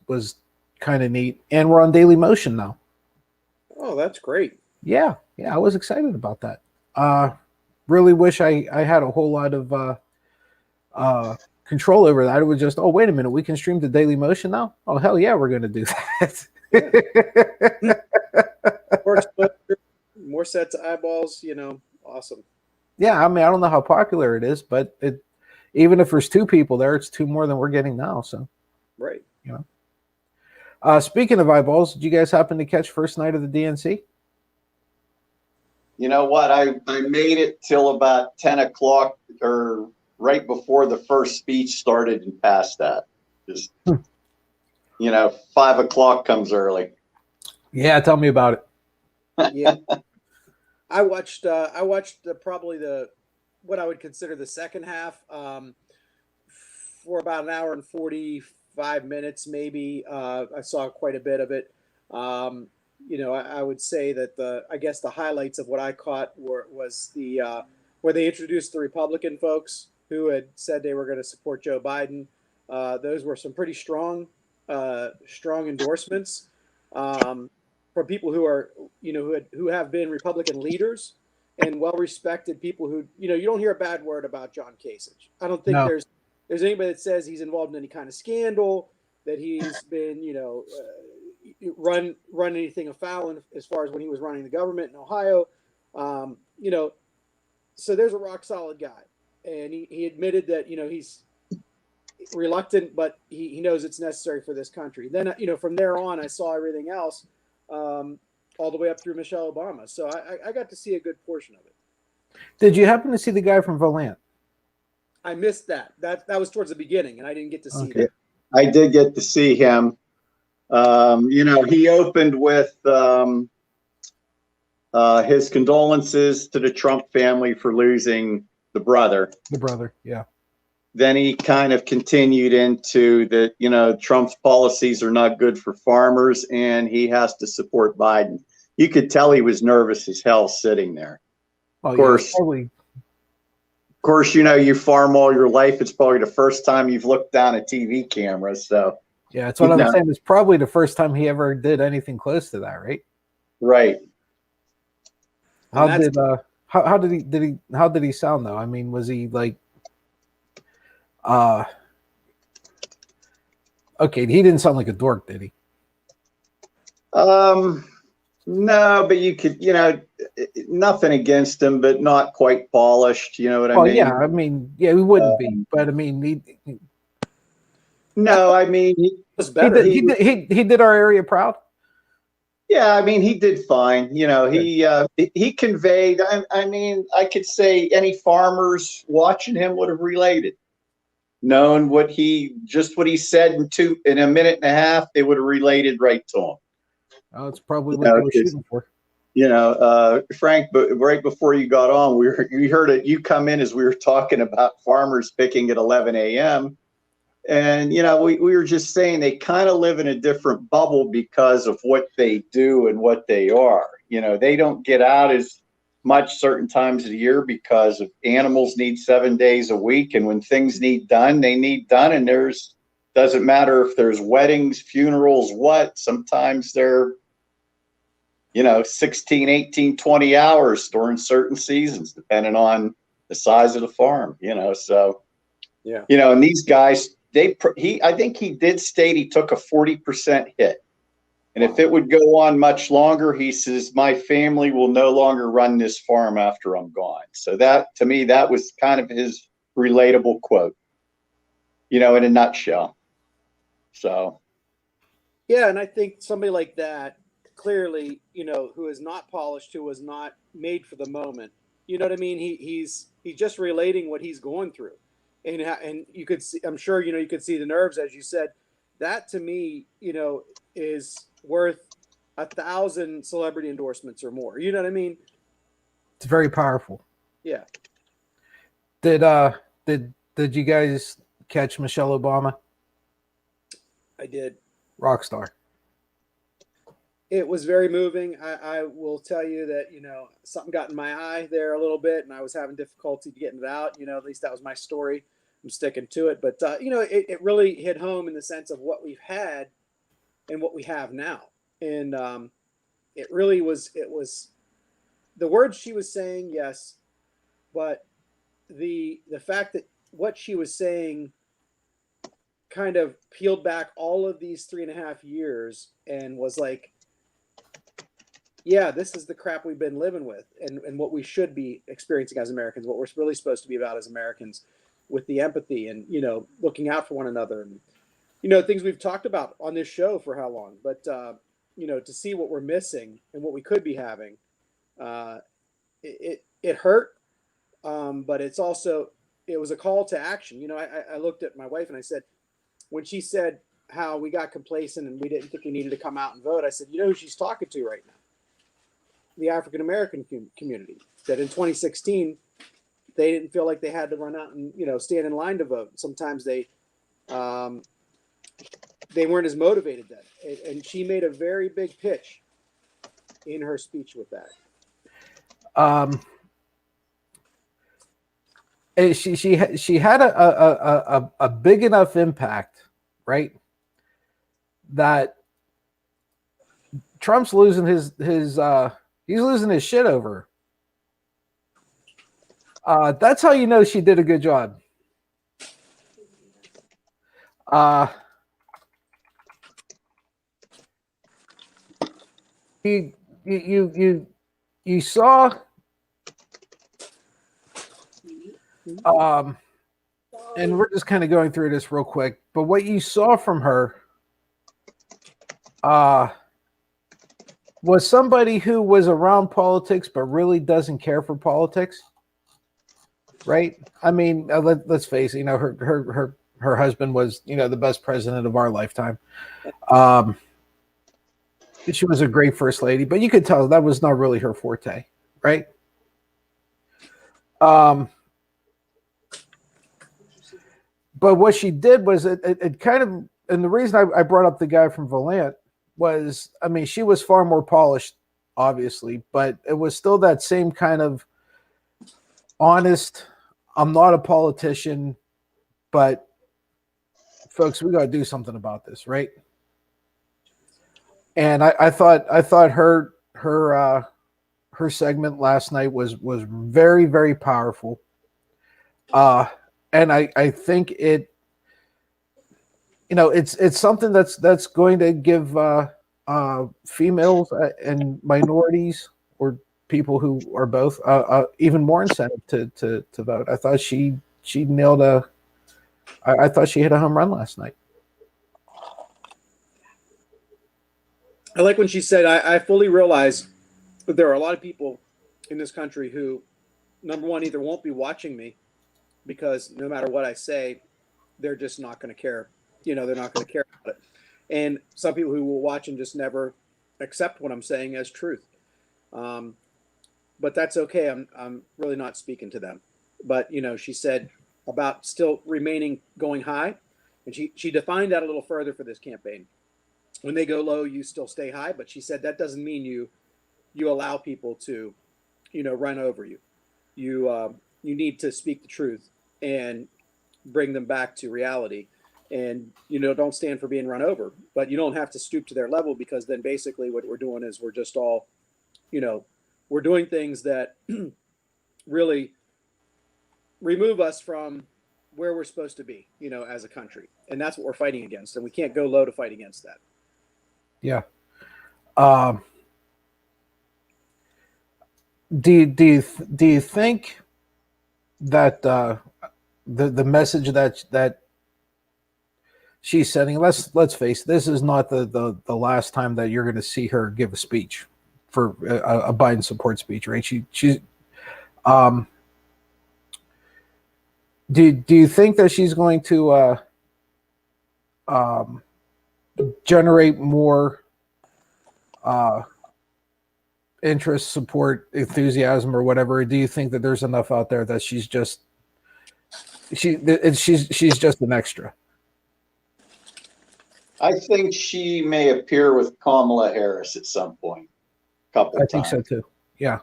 was kind of neat. And we're on Daily Motion now. Oh, that's great. Yeah, I was excited about that. Really wish I had a whole lot of control over that. It was just, oh, wait a minute, we can stream to Daily Motion now? Oh, hell yeah, we're going to do that. Yeah. More sets of eyeballs, awesome. Yeah, I mean, I don't know how popular it is, but even if there's 2 people there, it's 2 more than we're getting now. So, right. Speaking of eyeballs, did you guys happen to catch first night of the DNC? You know what? I made it till about 10 o'clock or right before the first speech started and past that. Just, 5 o'clock comes early. Yeah, tell me about it. Yeah. I watched probably what I would consider the second half for about an hour and 45 minutes, maybe. I saw quite a bit of it. I would say that the highlights of what I caught was where they introduced the Republican folks who had said they were going to support Joe Biden. Those were some pretty strong endorsements from people who are, who have been Republican leaders and well-respected people who, you don't hear a bad word about John Kasich. I don't think there's anybody that says he's involved in any kind of scandal, that he's been, run anything afoul as far as when he was running the government in Ohio. So there's a rock solid guy. And he admitted that, he's reluctant, but he knows it's necessary for this country. Then, from there on, I saw everything else all the way up through Michelle Obama. So I got to see a good portion of it. Did you happen to see the guy from Volant? I missed that. That was towards the beginning, and I didn't get to see that. I did get to see him. He opened with his condolences to the Trump family for losing the brother. The brother, yeah. Then he kind of continued into that, Trump's policies are not good for farmers and he has to support Biden. You could tell he was nervous as hell sitting there. Well, of course, you farm all your life. It's probably the first time you've looked down a TV camera. So yeah, that's what I'm saying. It's probably the first time he ever did anything close to that, right? Right. How did he sound though? I mean, was he like okay, he didn't sound like a dork, did he? No, but you could, nothing against him, but not quite polished. You know what I mean? Yeah, I mean, yeah, he wouldn't be, but I mean, he no, I mean, he was better. He did our area proud. Yeah, I mean, he did fine. He conveyed. I mean, I could say any farmers watching him would have related, known what he said in a minute and a half. They would have related right to him. Oh, it's probably what they were shooting for. Frank, but right before you got on, we heard it. You come in as we were talking about farmers picking at 11 a.m. And, we were just saying they kind of live in a different bubble because of what they do and what they are. They don't get out as much certain times of the year because of animals need 7 days a week. And when things need done, they need done. And doesn't matter if there's weddings, funerals, sometimes they're, 16, 18, 20 hours during certain seasons, depending on the size of the farm, so, yeah. And these guys, I think he did state he took a 40% hit. And if it would go on much longer, he says, my family will no longer run this farm after I'm gone. So that, to me, that was kind of his relatable quote, in a nutshell. So. Yeah. And I think somebody like that, clearly, who is not polished, who was not made for the moment, you know what I mean? He's just relating what he's going through. And you could see, I'm sure, you could see the nerves, as you said. That to me, is worth 1,000 celebrity endorsements or more. You know what I mean? It's very powerful. Yeah. Did you guys catch Michelle Obama? I did. Rockstar. It was very moving. I will tell you that, something got in my eye there a little bit, and I was having difficulty getting it out. At least that was my story. I'm sticking to it. But, it really hit home in the sense of what we've had and what we have now. And it really was, it was the words she was saying, yes, but the fact that what she was saying kind of peeled back all of these 3.5 years and was like, yeah, this is the crap we've been living with, and what we should be experiencing as Americans, what we're really supposed to be about as Americans, with the empathy and, you know, looking out for one another, and, you know, things we've talked about on this show for how long. But you know, to see what we're missing and what we could be having, it hurt, but it's also, it was a call to action. You know, I looked at my wife and I said, when she said how we got complacent and we didn't think we needed to come out and vote, I said, you know who she's talking to right now? The African American community. That in 2016 they didn't feel like they had to run out and, you know, stand in line to vote. Sometimes they weren't as motivated then, and she made a very big pitch in her speech with that. She had a big enough impact, right? That Trump's losing his he's losing his shit over. That's how you know she did a good job. You saw and we're just kind of going through this real quick, but what you saw from her was somebody who was around politics but really doesn't care for politics, right? I mean, let's face it, you know, her husband was, you know, the best president of our lifetime. She was a great first lady, but you could tell that was not really her forte, right? But what she did was it kind of, and the reason I brought up the guy from Volant was, I mean, she was far more polished, obviously, but it was still that same kind of honest, I'm not a politician, but folks, we got to do something about this, right? And I thought her segment last night was very, very powerful. And I think it, you know, it's something that's going to give females and minorities, or people who are both, even more incentive to vote. I thought she nailed I thought she hit a home run last night. I like when she said, I fully realize that there are a lot of people in this country who, number one, either won't be watching me because no matter what I say, they're just not going to care. You know, they're not going to care about it. And some people who will watch and just never accept what I'm saying as truth. But that's okay. I'm really not speaking to them. But, you know, she said about still remaining going high. And she defined that a little further for this campaign. When they go low, you still stay high. But she said that doesn't mean you allow people to, you know, run over you. You need to speak the truth and bring them back to reality. And, you know, don't stand for being run over. But you don't have to stoop to their level, because then basically what we're doing is we're just all, you know, we're doing things that really remove us from where we're supposed to be, you know, as a country. And that's what we're fighting against. And we can't go low to fight against that. Yeah. Do you think that the message that she's sending, let's face it, this is not the last time that you're going to see her give a speech for a Biden support speech, right? She's do you think that she's going to generate more interest, support, enthusiasm, or whatever? Or do you think that there's enough out there that she's just an extra? I think she may appear with Kamala Harris at some point. I think so too. Yeah.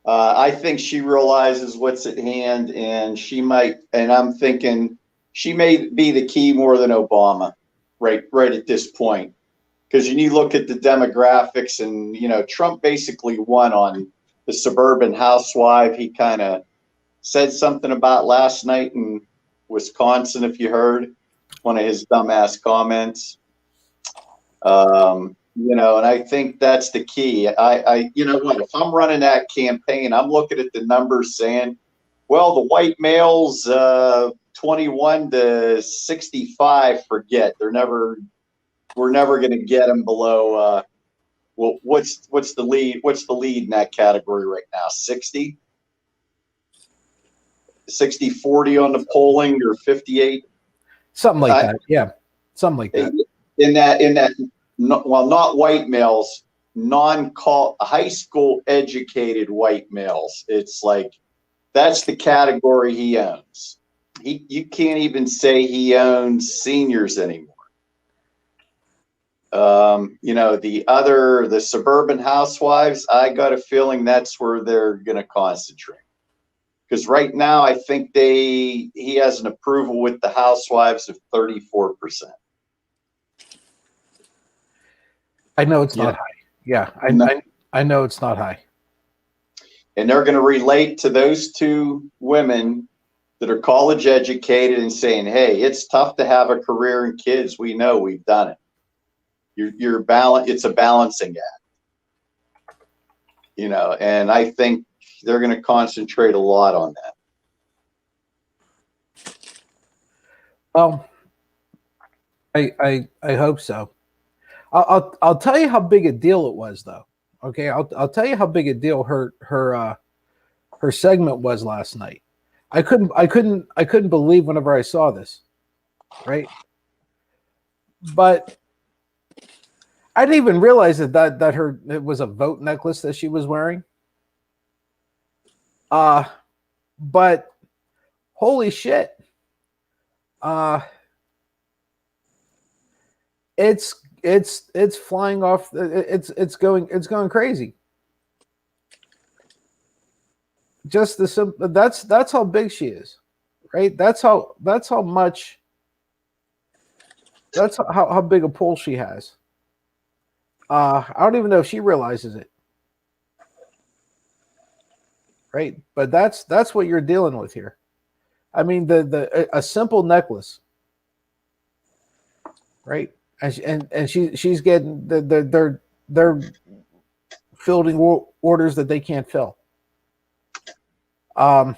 I think she realizes what's at hand, and she might, and I'm thinking she may be the key more than Obama right at this point. Because you look at the demographics, and Trump basically won on the suburban housewife. He kind of said something about last night in Wisconsin, if you heard one of his dumbass comments. And I think that's the key. You know what? If I'm running that campaign, I'm looking at the numbers saying, well, the white males, 21 to 65, forget. We're never going to get them below. Well, what's the lead? What's the lead in that category right now? 60, 40 on the polling, or 58, something like that. Yeah, something like that. In that, well, not white males, high school educated white males. It's like that's the category he owns. You can't even say he owns seniors anymore. The suburban housewives, I got a feeling that's where they're going to concentrate. Because right now, I think he has an approval with the housewives of 34%. I know it's not high. Yeah, I know it's not high. And they're going to relate to those two women that are college educated and saying, hey, it's tough to have a career and kids. We know, we've done it. It's a balancing act. And I think they're going to concentrate a lot on that. Well, I hope so. I'll tell you how big a deal it was, though. Okay, I'll tell you how big a deal her segment was last night. I couldn't believe whenever I saw this, right? But I didn't even realize that it was a vote necklace that she was wearing. But holy shit. It's flying off. It's going crazy. Just the simple. That's how big she is, right? That's how much. That's how big a pull she has. I don't even know if she realizes it, right? But that's what you're dealing with here. I mean, a simple necklace, right? And she's getting they're fielding orders that they can't fill. That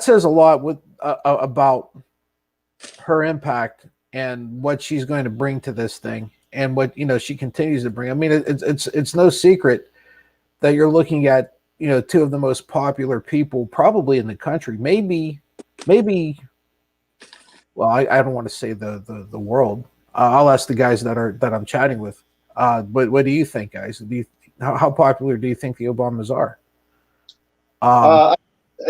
says a lot about her impact and what she's going to bring to this thing, and what she continues to bring. I mean, it's no secret that you're looking at two of the most popular people probably in the country, maybe. Well, I don't want to say the world. I'll ask the guys that I'm chatting with. But what do you think, guys? How popular do you think the Obamas are? I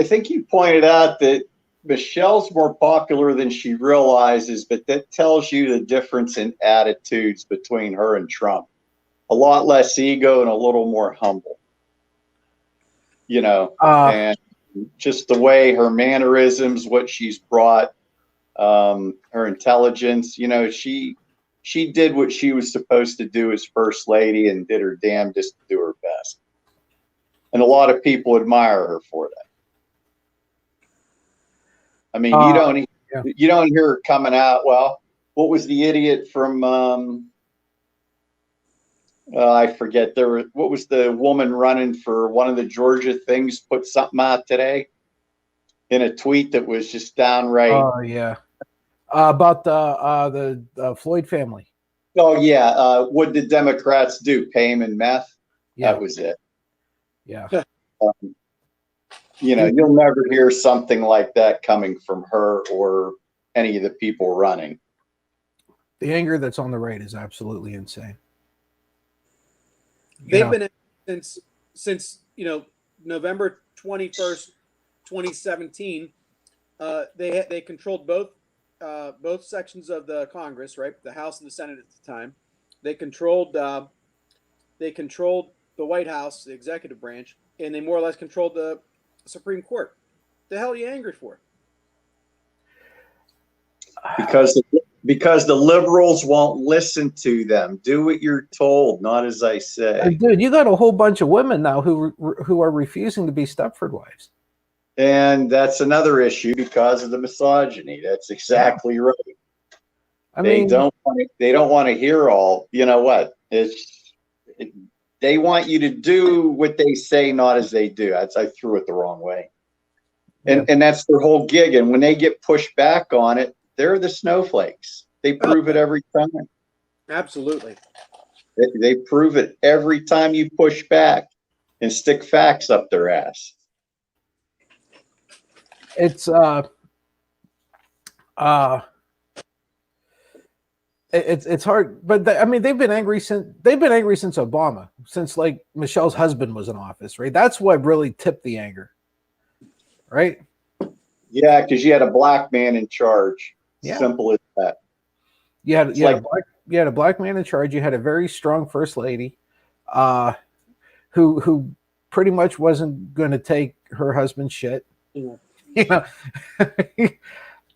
think you pointed out that Michelle's more popular than she realizes, but that tells you the difference in attitudes between her and Trump. A lot less ego and a little more humble. And just the way her mannerisms, what she's brought, her intelligence. She did what she was supposed to do as first lady and did her damnedest to do her best. And a lot of people admire her for that. I mean, you don't hear her coming out. Well, what was the idiot from? I forget. What was the woman running for one of the Georgia things? Put something out today in a tweet that was just downright. Oh yeah, about the Floyd family. Oh yeah, what did Democrats do? Pay him in meth? Yeah. That was it. Yeah. You'll never hear something like that coming from her or any of the people running. The anger that's on the right is absolutely insane. They've been since November 21st, 2017. They controlled both sections of the Congress, right? The House and the Senate at the time. They controlled the White House, the executive branch, and they more or less controlled the Supreme Court. The hell are you angry for? Because Because the liberals won't listen to them. Do what you're told, not as I say. Dude, you got a whole bunch of women now who are refusing to be Stepford wives. And that's another issue because of the misogyny. That's exactly right. They don't want to hear all. You know what? They want you to do what they say, not as they do. I threw it the wrong way. And that's their whole gig. And when they get pushed back on it, they're the snowflakes. They prove it every time. Absolutely. They prove it every time you push back and stick facts up their ass. It's it's hard, but they've been angry since Obama, since like Michelle's husband was in office, right? That's what really tipped the anger, right? Yeah, because you had a black man in charge. Yeah. Simple as that. You had a black man in charge. You had a very strong first lady, who pretty much wasn't going to take her husband's shit, you know,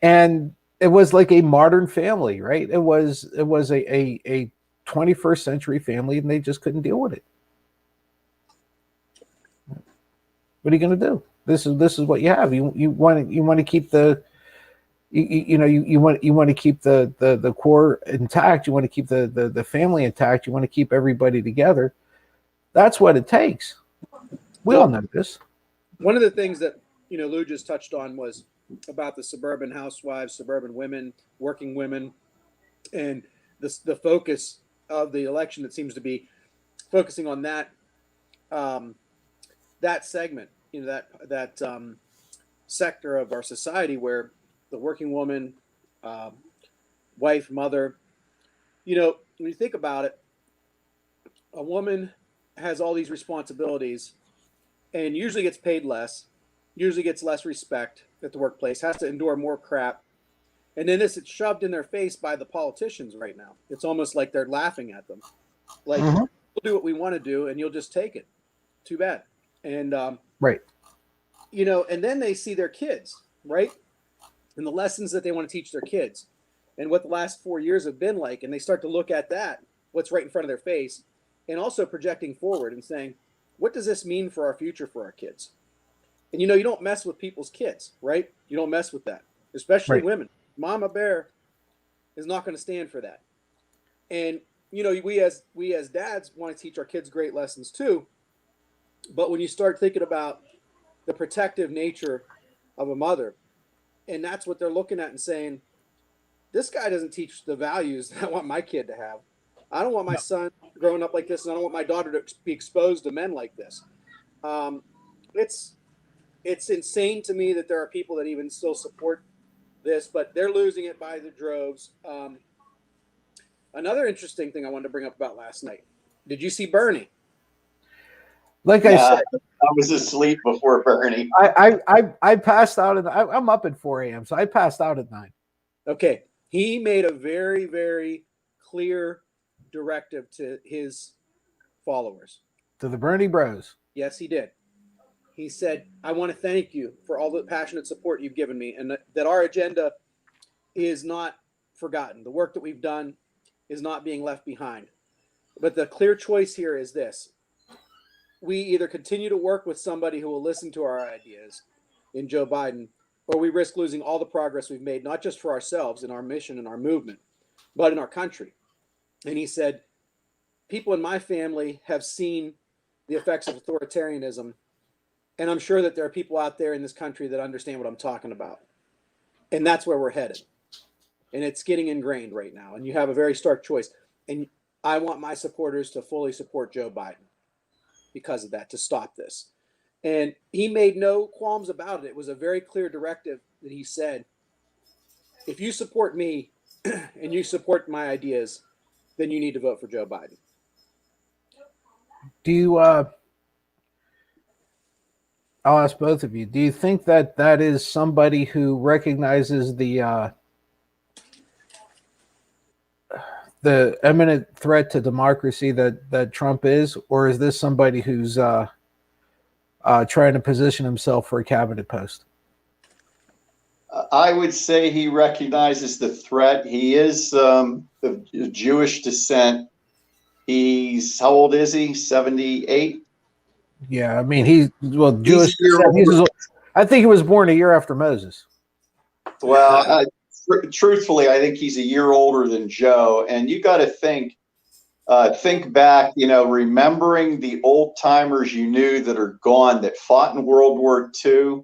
and it was like a modern family, right? It was a 21st century family, and they just couldn't deal with it. What are you going to do? This is what you have. You want to keep the you want to keep the core intact. You want to keep the family intact. You want to keep everybody together. That's what it takes. We all know this. One of the things that Lou just touched on was about the suburban housewives, suburban women, working women, and the focus of the election that seems to be focusing on that that segment, that sector of our society where the working woman, wife, mother, when you think about it, a woman has all these responsibilities and usually gets paid less, usually gets less respect at the workplace, has to endure more crap. And then it's shoved in their face by the politicians right now. It's almost like they're laughing at them. Like, we'll do what we want to do and you'll just take it. Too bad. And, right. And then they see their kids, right? And the lessons that they want to teach their kids and what the last 4 years have been like. And they start to look at that, what's right in front of their face, and also projecting forward and saying, what does this mean for our future for our kids? And, you don't mess with people's kids, right? You don't mess with that, especially women. Mama Bear is not going to stand for that. And, we as dads want to teach our kids great lessons too. But when you start thinking about the protective nature of a mother, and that's what they're looking at and saying, this guy doesn't teach the values that I want my kid to have. I don't want my son growing up like this, and I don't want my daughter to be exposed to men like this. It's insane to me that there are people that even still support this, but they're losing it by the droves. Another interesting thing I wanted to bring up about last night. Did you see Bernie? Like I said, I was asleep before Bernie. I passed out, and I'm up at 4 a.m., so I passed out at 9. Okay. He made a very, very clear directive to his followers. To the Bernie bros. Yes, he did. He said, I want to thank you for all the passionate support you've given me, and that our agenda is not forgotten. The work that we've done is not being left behind. But the clear choice here is this. We either continue to work with somebody who will listen to our ideas in Joe Biden, or we risk losing all the progress we've made, not just for ourselves in our mission and our movement, but in our country. And he said, people in my family have seen the effects of authoritarianism, and I'm sure that there are people out there in this country that understand what I'm talking about. And that's where we're headed. And it's getting ingrained right now. And you have a very stark choice. And I want my supporters to fully support Joe Biden because of that, to stop this. And he made no qualms about it. It was a very clear directive that he said, if you support me and you support my ideas, then you need to vote for Joe Biden. Do you, I'll ask both of you, do you think that that is somebody who recognizes the imminent threat to democracy that Trump is, or is this somebody who's trying to position himself for a cabinet post? I would say he recognizes the threat. He is of Jewish descent. He's, how old is he? 78? Yeah, I mean He's Jewish a year descent. older. I think he was born a year after Moses. Well, truthfully, I think he's a year older than Joe. And you got to think back, remembering the old timers you knew that are gone that fought in World War II.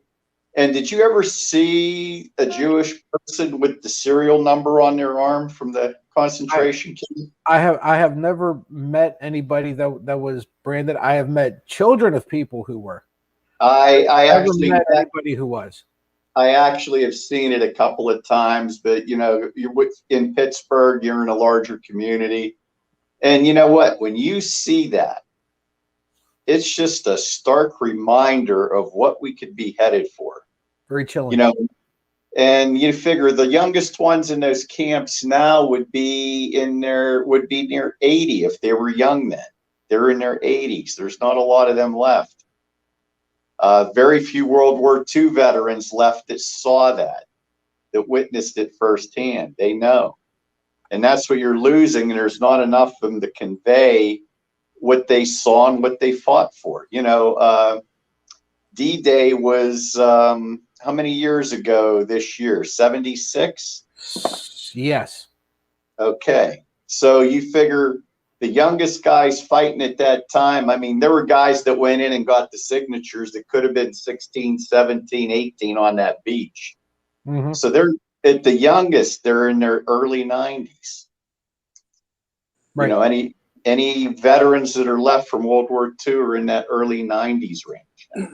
And did you ever see a Jewish person with the serial number on their arm from the concentration camp? I have never met anybody that was branded. I have met children of people who were. I actually met anybody who was. I actually have seen it a couple of times, but you're in Pittsburgh, you're in a larger community. And you know what? When you see that, it's just a stark reminder of what we could be headed for. Very chilling. And you figure the youngest ones in those camps now would be near 80 if they were young then. They're in their 80s. There's not a lot of them left. Very few World War II veterans left that saw that witnessed it firsthand. They know. And that's what you're losing. And there's not enough of them to convey what they saw and what they fought for. D-Day was how many years ago this year? 76? Yes. Okay. So you figure the youngest guys fighting at that time, I mean, there were guys that went in and got the signatures that could have been 16, 17, 18 on that beach. Mm-hmm. So they're at the youngest, they're in their early 90s. Right. Any veterans that are left from World War II are in that early 90s range now.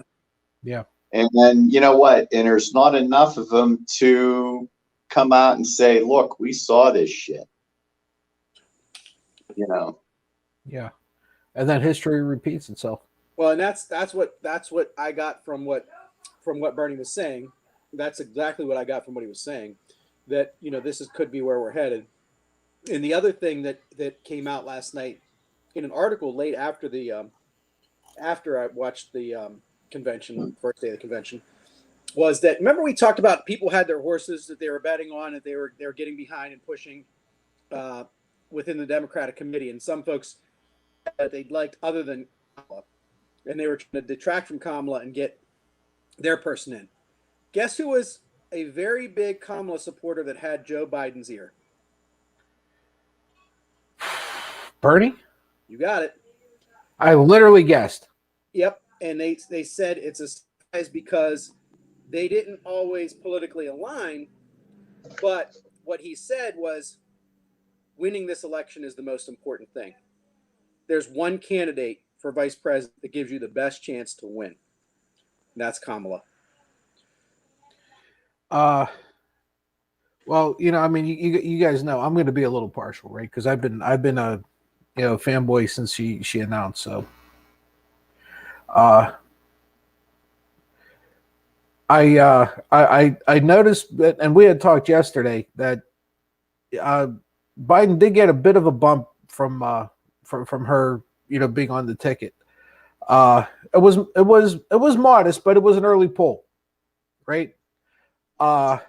Yeah. And then, you know what? And there's not enough of them to come out and say, look, we saw this shit. Yeah. And then history repeats itself. Well, and that's what I got from what Bernie was saying. That's exactly what I got from what he was saying. That this could be where we're headed. And the other thing that came out last night in an article late after after I watched the convention, first day of the convention, was that, remember we talked about people had their horses that they were betting on, that they were getting behind and pushing within the Democratic committee, and some folks that they'd liked other than Kamala, and they were trying to detract from Kamala and get their person in. Guess who was a very big Kamala supporter that had Joe Biden's ear? Bernie? You got it. I literally guessed. Yep. And they said it's a surprise because they didn't always politically align, but what he said was winning this election is the most important thing. There's one candidate for vice president that gives you the best chance to win. And that's Kamala. Well, I mean, you guys know I'm going to be a little partial, right? Because I've been a fanboy since she announced. So, I noticed that, and we had talked yesterday that Biden did get a bit of a bump from her, being on the ticket. It was modest, but it was an early poll, right? I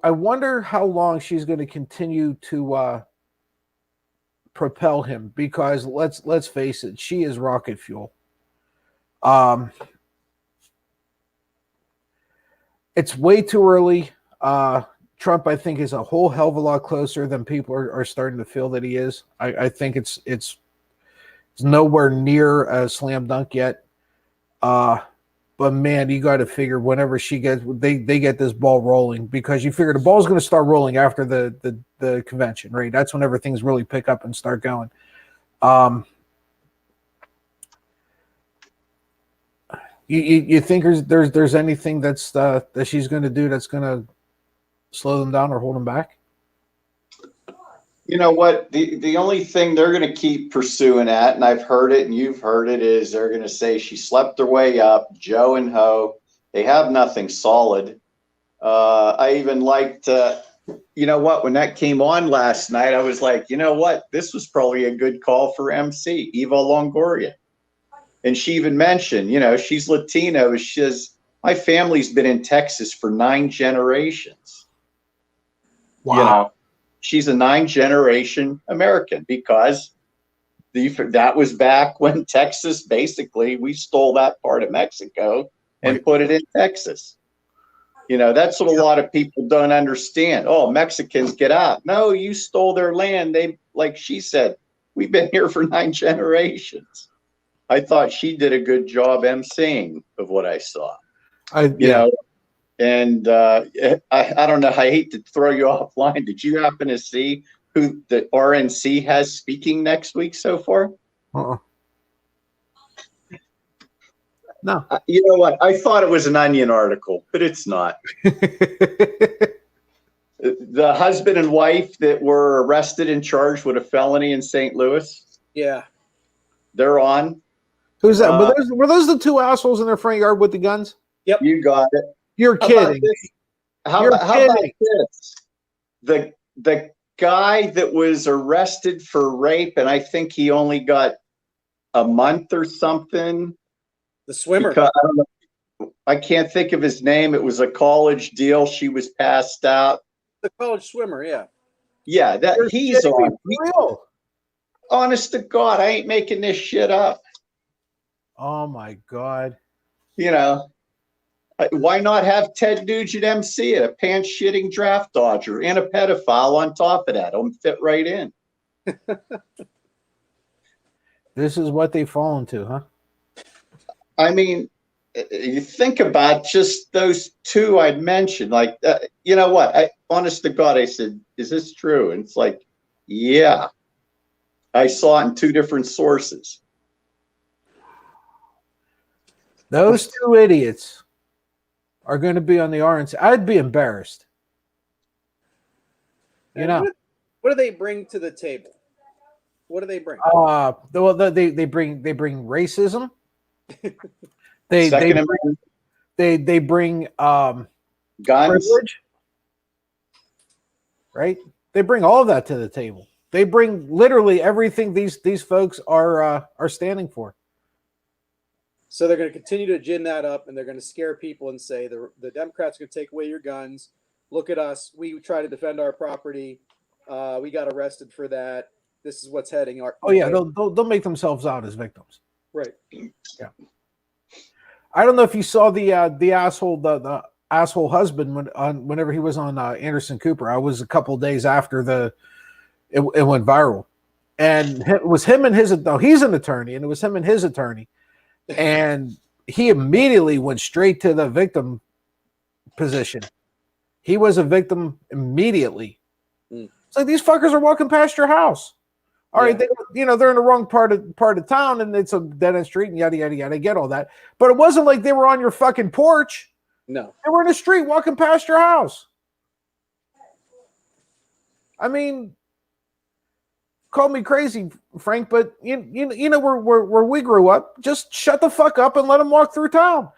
wonder how long she's going to continue to propel him, because let's face it, she is rocket fuel. It's way too early. Trump, I think, is a whole hell of a lot closer than people are starting to feel that he is. I think it's nowhere near a slam dunk yet. But man, you got to figure whenever they get this ball rolling, because you figure the ball's going to start rolling after the convention, right? That's whenever things really pick up and start going. You think there's anything that she's going to do that's going to slow them down or hold them back? You know what? The only thing they're going to keep pursuing at, and I've heard it and you've heard it, is they're going to say she slept her way up, Joe and Ho. They have nothing solid. I even liked, you know what? When that came on last night, I was like, you know what? This was probably a good call for MC, Eva Longoria. And she even mentioned, she's Latino. My family's been in Texas for 9 generations. Wow. You know, she's a 9-generation American because that was back when Texas, basically, we stole that part of Mexico and put it in Texas. You know, that's what a lot of people don't understand. Oh, Mexicans get out. No, you stole their land. They, like she said, we've been here for 9 generations. I thought she did a good job emceeing of what I saw. You know, and I don't know. I hate to throw you offline. Did you happen to see who the RNC has speaking next week so far? No. You know what? I thought it was an Onion article, but it's not. The husband and wife that were arrested and charged with a felony in St. Louis. Yeah. They're on. Who's that? Were those the 2 assholes in their front yard with the guns? Yep. You got it. You're kidding. How about this? The guy that was arrested for rape, and I think he only got a month or something. The swimmer. I can't think of his name. It was a college deal. She was passed out. The college swimmer, yeah. Yeah, he's on. Real. Honest to God, I ain't making this shit up. Oh my God. You know, why not have Ted Nugent MC it, a pants-shitting draft dodger and a pedophile on top of that? It'll fit right in. This is what they fall into, huh? I mean, you think about just those 2 I'd mentioned. Like, you know what? Honest to God, I said, is this true? And it's like, yeah. I saw it in 2 different sources. Those 2 idiots are going to be on the RNC. I'd be embarrassed. You know. What do they bring to the table? What do they bring? They bring racism. They bring guns, privilege, right? They bring all of that to the table. They bring literally everything these folks are standing for. So they're going to continue to gin that up, and they're going to scare people and say the Democrats are going to take away your guns. Look at us. We try to defend our property. We got arrested for that. This is what's heading. They'll make themselves out as victims. Right. Yeah. I don't know if you saw the asshole the asshole husband whenever he was on Anderson Cooper. I was a couple of days after it went viral, and it was him and he's an attorney, and it was him and his attorney. And he immediately went straight to the victim position. He was a victim immediately. It's like, these fuckers are walking past your house. All right, they're in the wrong part of town, and it's a dead end street, and yada yada yada. I get all that, but it wasn't like they were on your fucking porch. No, they were in the street walking past your house. I mean, call me crazy, Frank, but you know where we grew up. Just shut the fuck up and let them walk through town.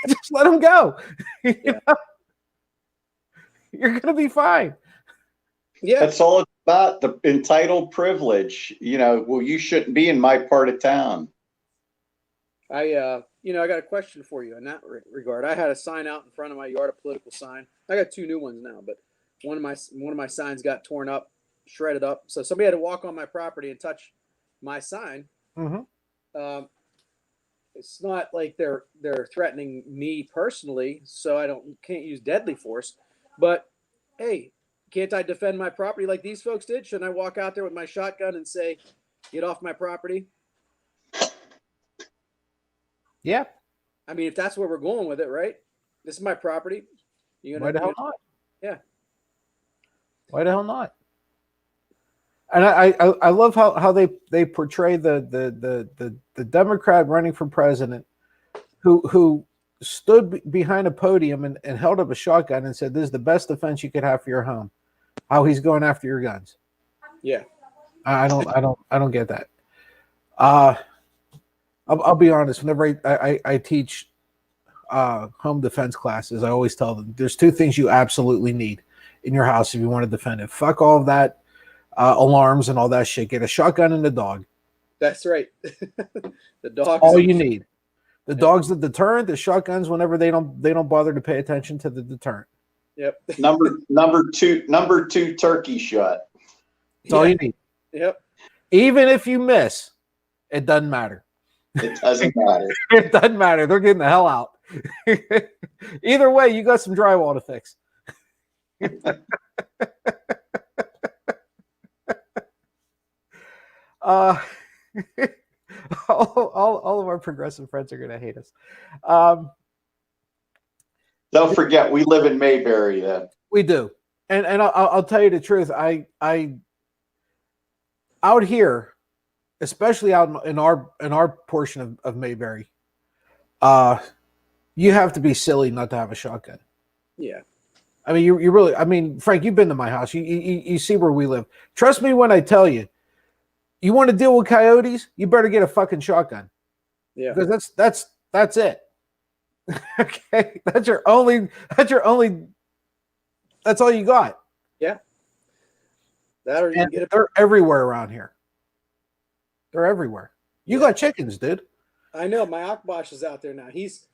Just let them go. You know? You're gonna be fine. Yeah, that's all it's about, the entitled privilege. You know, well, you shouldn't be in my part of town. I got a question for you in that regard. I had a sign out in front of my yard, a political sign. I got 2 new ones now, but one of my signs got torn up, shredded up. So somebody had to walk on my property and touch my sign. Mm-hmm. It's not like they're threatening me personally, so can't use deadly force. But hey, can't I defend my property like these folks did? Shouldn't I walk out there with my shotgun and say, "Get off my property"? Yeah. I mean, if that's where we're going with it, right? This is my property. Why the hell not? Yeah. Why the hell not? And I love how they portray the Democrat running for president who stood behind a podium and held up a shotgun and said, "This is the best defense you could have for your home." How he's going after your guns. Yeah. I don't get that. I'll be honest. Whenever I teach home defense classes, I always tell them there's 2 things you absolutely need in your house if you want to defend it. Fuck all of that alarms and all that shit. Get a shotgun and a dog. That's right. The dog. All you need. The dog's the deterrent. The shotguns, whenever they don't bother to pay attention to the deterrent. Yep. Number two turkey shot. That's all you need. Yep. Even if you miss, it doesn't matter. It doesn't matter. It doesn't matter. They're getting the hell out. Either way, you got some drywall to fix. All of our progressive friends are going to hate us. Don't forget, we live in Mayberry. Then we do, and I'll tell you the truth. I out here, especially out in our portion of Mayberry, you have to be silly not to have a shotgun. Yeah. I mean, you really. I mean, Frank, you've been to my house. You see where we live. Trust me when I tell you. You want to deal with coyotes? You better get a fucking shotgun. Yeah. Because that's it. Okay, that's all you got. Yeah. That or you And get they're everywhere around here. They're everywhere. You got chickens, dude. I know my Akbosh is out there now. He's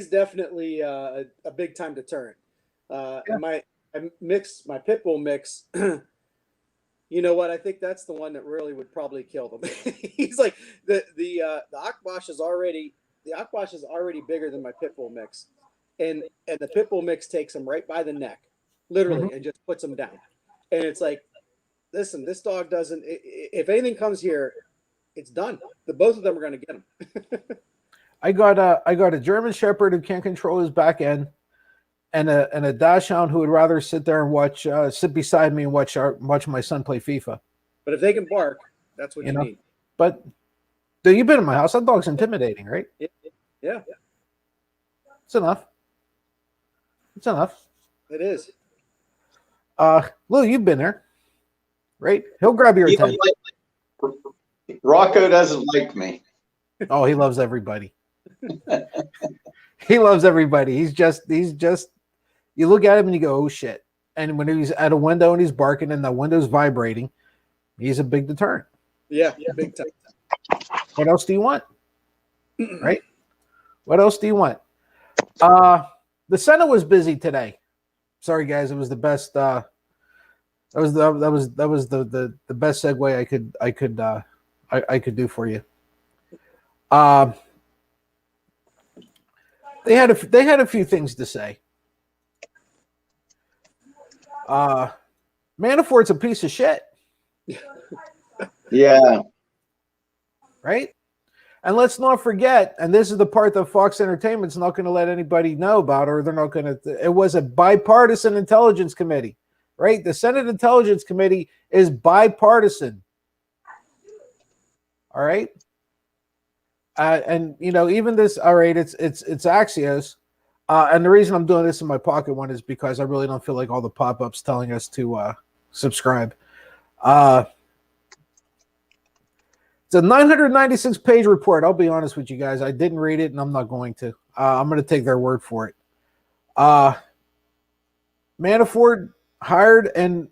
definitely a big time deterrent. And my pit bull mix. You know what? I think that's the one that really would probably kill them. He's like the Akbosh is already bigger than my pit bull mix, and the pit bull mix takes him right by the neck, literally, and just puts him down. And it's like, listen, this dog doesn't. If anything comes here, it's done. Both of them are going to get him. I got a German Shepherd who can't control his back end, and a Dachshund who would rather sit there and sit beside me and watch my son play FIFA. But if they can bark, that's what you need. But dude, you've been in my house. That dog's intimidating, right? Yeah. It's enough. It's enough. It is. Lou, you've been there, right? He'll grab your attention. Rocco doesn't like me. Oh, he loves everybody. He loves everybody. He's just. You look at him and you go, "Oh shit!" And when he's at a window and he's barking and the window's vibrating, he's a big deterrent. Yeah, big time. What else do you want? Right? What else do you want? The Senate was busy today. Sorry, guys. It was the best. That was the best segue I could do for you. They had a few things to say. Manafort's a piece of shit. Yeah. Right? And let's not forget, and this is the part that Fox Entertainment's not going to let anybody know about, or they're not going to. It was a bipartisan intelligence committee, right? The Senate Intelligence Committee is bipartisan. All right. And even this, all right, it's Axios. And the reason I'm doing this in my pocket one is because I really don't feel like all the pop-ups telling us to subscribe. It's a 996-page report. I'll be honest with you guys. I didn't read it, and I'm not going to. I'm going to take their word for it. Manafort hired and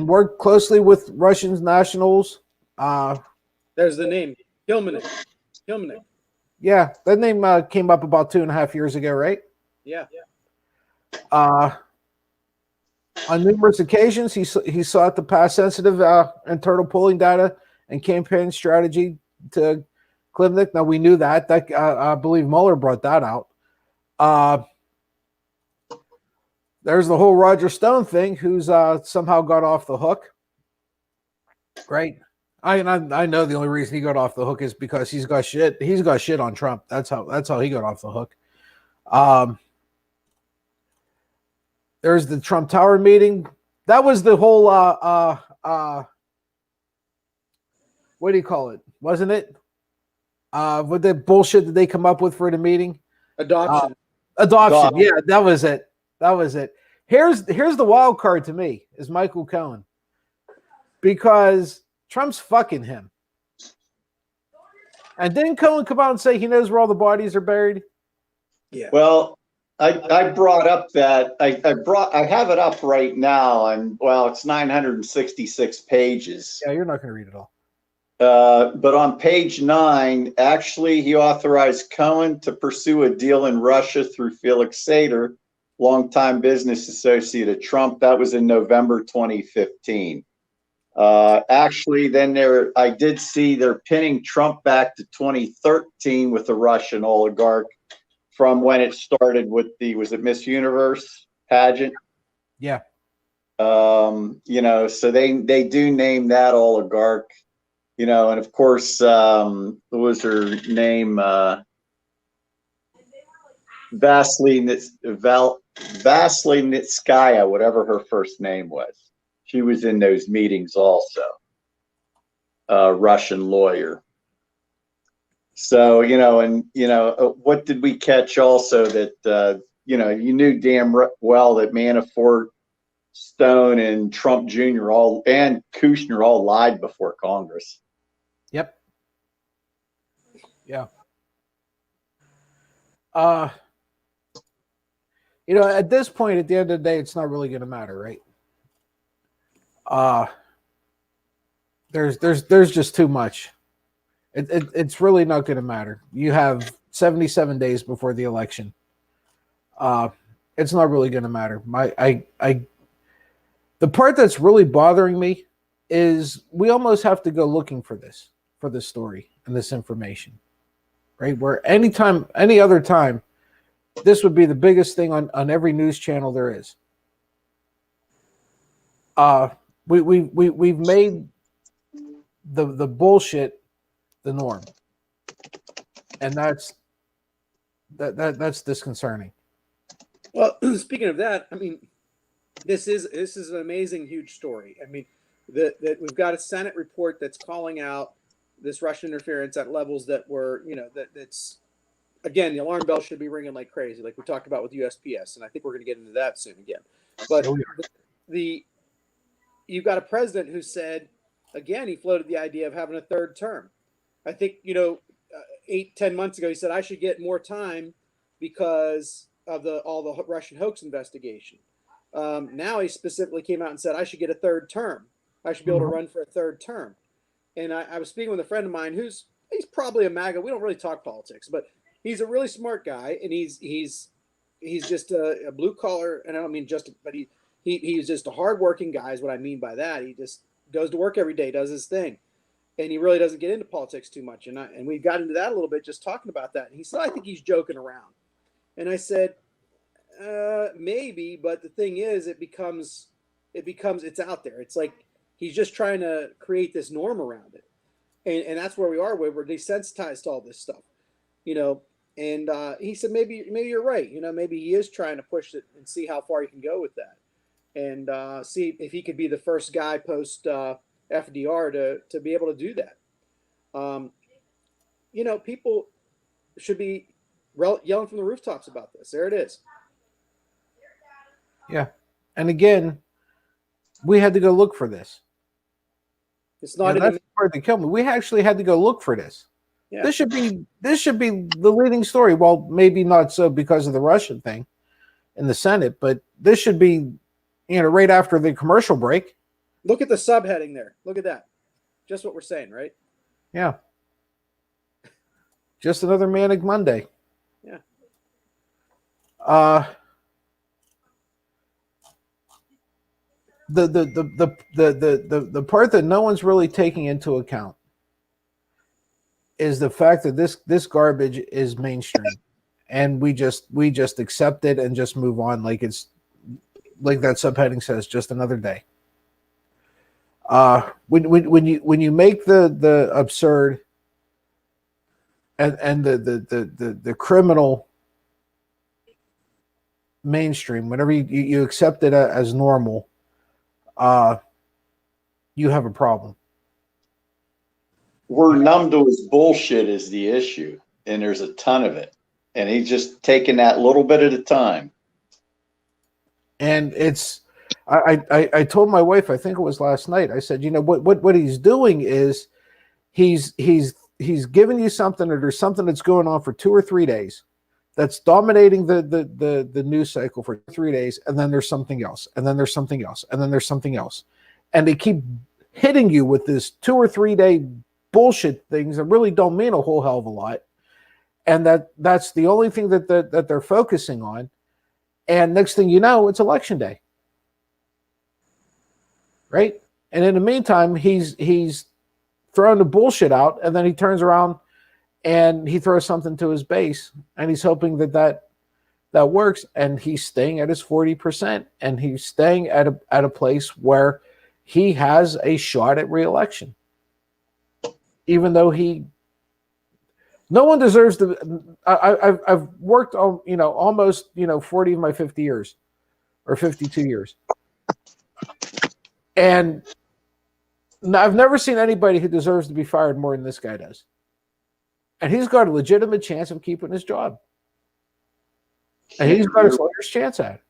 worked closely with Russian nationals. There's the name, Kilmanek. Yeah, that name came up about 2.5 years ago, right? Yeah. On numerous occasions, he sought to pass sensitive internal polling data and campaign strategy to Klivnik. Now, we knew that. I believe Mueller brought that out. There's the whole Roger Stone thing, who's somehow got off the hook. Right? I know the only reason he got off the hook is because he's got shit on Trump. That's how he got off the hook. There's the Trump Tower meeting. That was the whole what do you call it? Wasn't it? What the bullshit did they come up with for the meeting? Adoption. Yeah, that was it. Here's the wild card to me is Michael Cohen, because Trump's fucking him. And didn't Cohen come out and say he knows where all the bodies are buried? Yeah. Well, I brought up that I have it up right now, and it's 966 pages. Yeah, you're not going to read it all. But on page 9, actually, he authorized Cohen to pursue a deal in Russia through Felix Sater, longtime business associate of Trump. That was in November 2015. Actually, then I did see they're pinning Trump back to 2013 with the Russian oligarch from when it started with was it Miss Universe pageant? Yeah. So they do name that oligarch. And of course, what was her name? Vasilynitskaya, whatever her first name was. She was in those meetings also. Russian lawyer. So, what did we catch also that, you knew damn well that Manafort, Stone, and Trump Jr. and Kushner all lied before Congress. Yep. Yeah. At this point, at the end of the day, it's not really going to matter, right? There's just too much. It's really not going to matter. You have 77 days before the election. It's not really going to matter. The part that's really bothering me is we almost have to go looking for this story and this information, right? Where any other time, this would be the biggest thing on every news channel there is. We've made the bullshit the norm, and that's disconcerting. Well, speaking of that, I mean, this is an amazing, huge story. I mean, that we've got a Senate report that's calling out this Russian interference at levels that were, that's, again, the alarm bell should be ringing like crazy, like we talked about with USPS, and I think we're going to get into that soon again. But you've got a president who said, again, he floated the idea of having a third term. I think, 8-10 months ago, he said I should get more time because of all the Russian hoax investigation. Now he specifically came out and said I should get a third term. I should be able to run for a third term. And I was speaking with a friend of mine he's probably a MAGA. We don't really talk politics, but he's a really smart guy, and he's just a blue collar, and I don't mean just, but he's just a hardworking guy is what I mean by that. He just goes to work every day, does his thing, and he really doesn't get into politics too much. And we got into that a little bit just talking about that. And he said, I think he's joking around. And I said, maybe, but the thing is, it's out there. It's like he's just trying to create this norm around it, and that's where we are. Where we're desensitized to all this stuff, And he said, maybe you're right. Maybe he is trying to push it and see how far he can go with that, and see if he could be the first guy post FDR to be able to do that. People should be yelling from the rooftops about this. There it is. Yeah. And again, we had to go look for this. It's not that's the part that killed me. We actually had to go look for this. Yeah. This should be the leading story. Well, maybe not so because of the Russian thing in the Senate, but this should be, right after the commercial break. Look at the subheading there. Look at that. Just what we're saying, right? Yeah. Just another Manic Monday. Yeah. The part that no one's really taking into account is the fact that this garbage is mainstream, and we just accept it and just move on like it's like that subheading says, just another day. When you make the absurd and the criminal mainstream, whenever you accept it as normal, you have a problem. We're numb to his bullshit is the issue, and there's a ton of it, and he's just taking that little bit at a time. And it's, I told my wife, I think it was last night, I said, what he's doing is he's giving you something, or there's something that's going on for 2 or 3 days that's dominating the news cycle for 3 days, and then there's something else, and then there's something else, and then there's something else, and they keep hitting you with this 2 or 3 day bullshit things that really don't mean a whole hell of a lot, and that's the only thing that they're focusing on. And next thing you know, it's election day, right? And in the meantime, he's throwing the bullshit out, and then he turns around and he throws something to his base, and he's hoping that works. And he's staying at his 40%, and he's staying at a place where he has a shot at re-election, even though no one deserves to. I've worked on, almost 40 of my 50 years or 52 years, and I've never seen anybody who deserves to be fired more than this guy does. And he's got a legitimate chance of keeping his job. And he's got his lawyer's chance at it.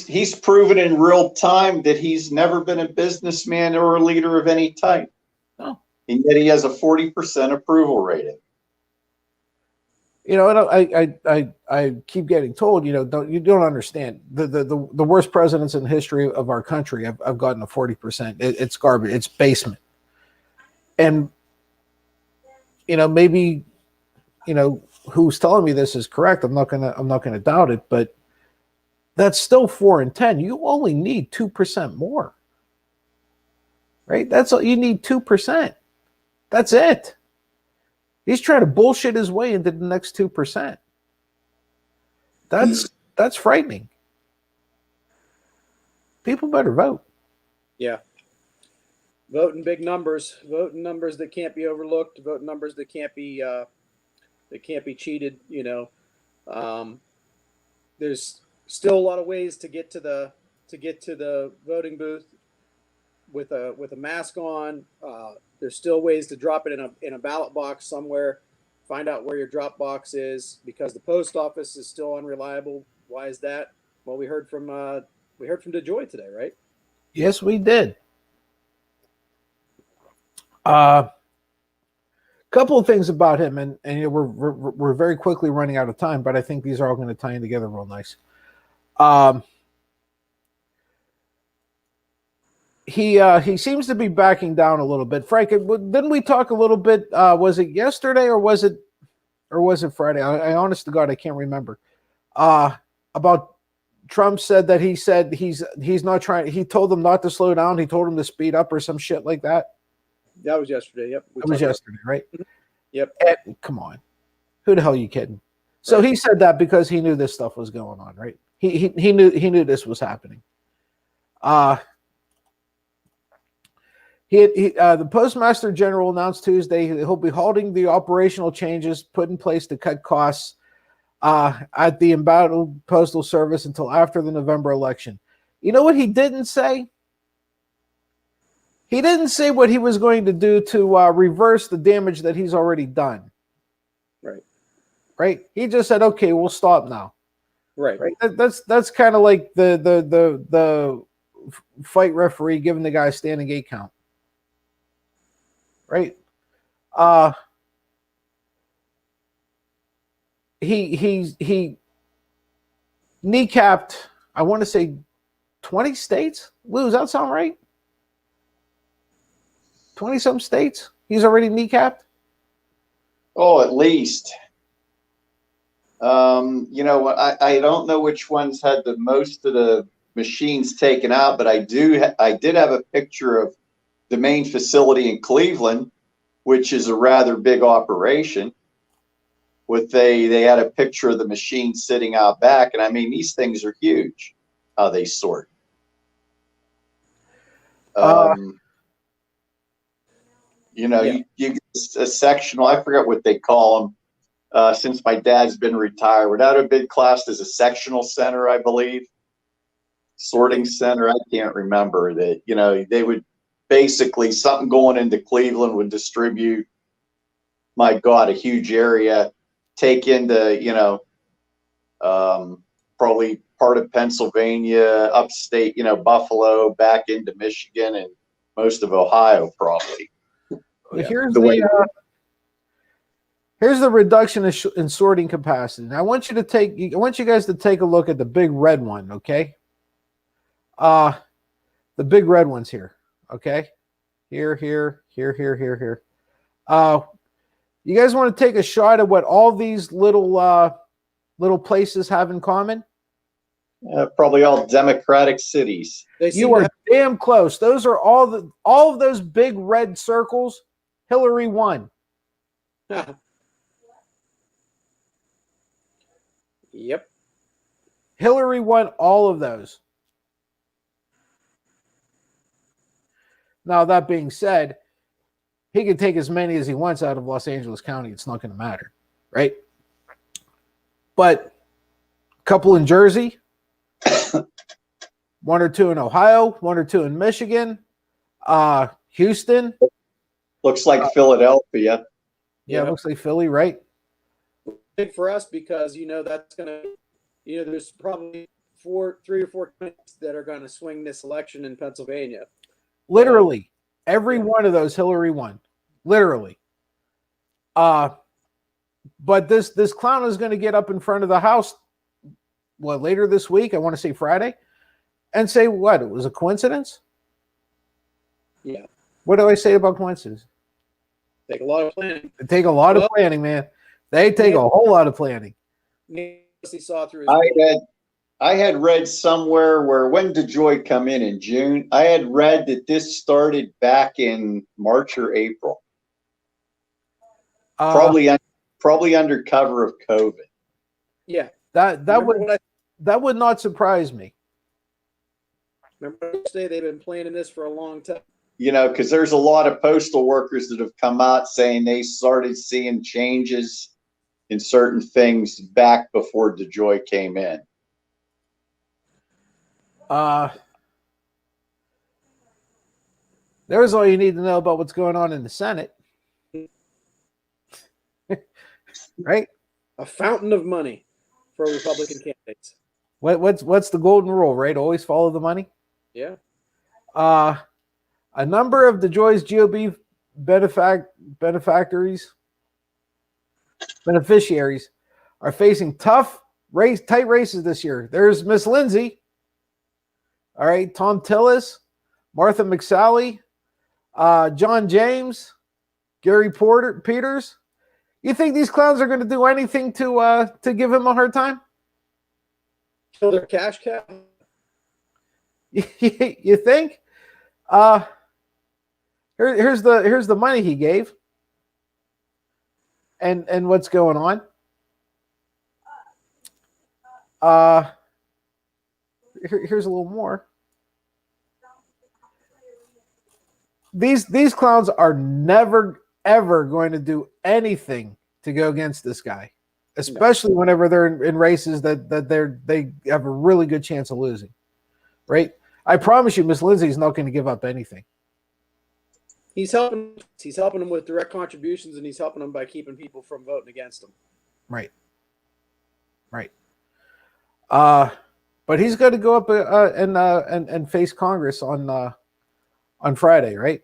He's proven in real time that he's never been a businessman or a leader of any type. No. And yet he has a 40% approval rating. And I keep getting told, you don't understand. The worst presidents in the history of our country have gotten a 40%. It's garbage. It's basement. And maybe who's telling me this is correct. I'm not gonna doubt it, but that's still 4 in 10. You only need 2% more, right? That's all you need. 2%. That's it. He's trying to bullshit his way into the next 2%. That's frightening. People better vote. Yeah. Vote in big numbers. Vote in numbers that can't be overlooked. Vote in numbers that can't be cheated. There's still a lot of ways to get to the voting booth with a mask on. There's still ways to drop it in a ballot box somewhere. Find out where your drop box is, because the post office is still unreliable. Why is that? Well, we heard from DeJoy today, right? Yes, we did. Couple of things about him, and we're very quickly running out of time, but I think these are all going to tie in together real nice. He seems to be backing down a little bit. Frank, didn't we talk a little bit? Was it yesterday or was it Friday? I honest to God, I can't remember. About Trump said he's not trying. He told them not to slow down. He told them to speed up or some shit like that. That was yesterday. Yep. It was yesterday, right? Yep. And, come on, who the hell are you kidding? So right. He said that because he knew this stuff was going on, right? He knew this was happening. The Postmaster General announced Tuesday he'll be halting the operational changes put in place to cut costs at the embattled Postal Service until after the November election. You know what he didn't say? He didn't say what he was going to do to reverse the damage that he's already done. Right. Right. He just said, "Okay, we'll stop now." Right. Right. That's kind of like the fight referee giving the guy a standing 8 count. Right. He kneecapped, I want to say 20 states. Lou, does that sound right? 20-some states he's already kneecapped? Oh, at least. I don't know which ones had the most of the machines taken out, but I did have a picture of the main facility in Cleveland, which is a rather big operation. They had a picture of the machine sitting out back, and I mean, these things are huge. How they sort. You get a sectional. I forget what they call them. Since my dad's been retired, would that have been classed as a sectional center? I believe. Sorting center. I can't remember that. They would basically something going into Cleveland would distribute. My God, a huge area. Take into probably part of Pennsylvania, upstate, Buffalo, back into Michigan, and most of Ohio, probably. Yeah. Here's the reduction in sorting capacity. Now, I want you guys to take a look at the big red one, okay? The big red one's here, okay? here, here, here, here, here, here. You guys want to take a shot at what all these little places have in common? Probably all Democratic cities. You are damn close. Those are all of those big red circles. Hillary won. Yep. Hillary won all of those. Now, that being said, he can take as many as he wants out of Los Angeles County. It's not going to matter, right? But a couple in Jersey, one or two in Ohio, one or two in Michigan, Houston. Looks like Philadelphia. Yeah, looks like Philly, right? Big for us because, that's going to, there's probably 3 or 4 candidates that are going to swing this election in Pennsylvania. Literally, every one of those Hillary won. Literally. But this clown is going to get up in front of the House, later this week? I want to say Friday, and say what? It was a coincidence? Yeah. What do I say about coincidence? Take a lot of planning. They take a lot of planning, man. They take a whole lot of planning. Saw through I had read somewhere where when did Joy come in June? I had read that this started back in March or April. Probably under cover of COVID. Yeah. That would not surprise me. Remember say they've been planning this for a long time. Because there's a lot of postal workers that have come out saying they started seeing changes in certain things back before DeJoy came in. There's all you need to know about what's going on in the Senate. Right? A fountain of money for Republican candidates. What's the golden rule, right? Always follow the money? Yeah. A number of DeJoy's GOP beneficiaries are facing tight races this year. There's Miss Lindsay, all right, Tom Tillis, Martha McSally, John James, Gary Peters. You think these clowns are going to do anything to give him a hard time? Kill their cash cow? You think? Here's the money he gave, and what's going on. Here's a little more. These clowns are never ever going to do anything to go against this guy, especially whenever they're in races that they have a really good chance of losing. Right? I promise you, Miss Lindsay's not going to give up anything. He's helping them with direct contributions, and he's helping them by keeping people from voting against him. Right. But he's got to go up and face Congress on Friday, right?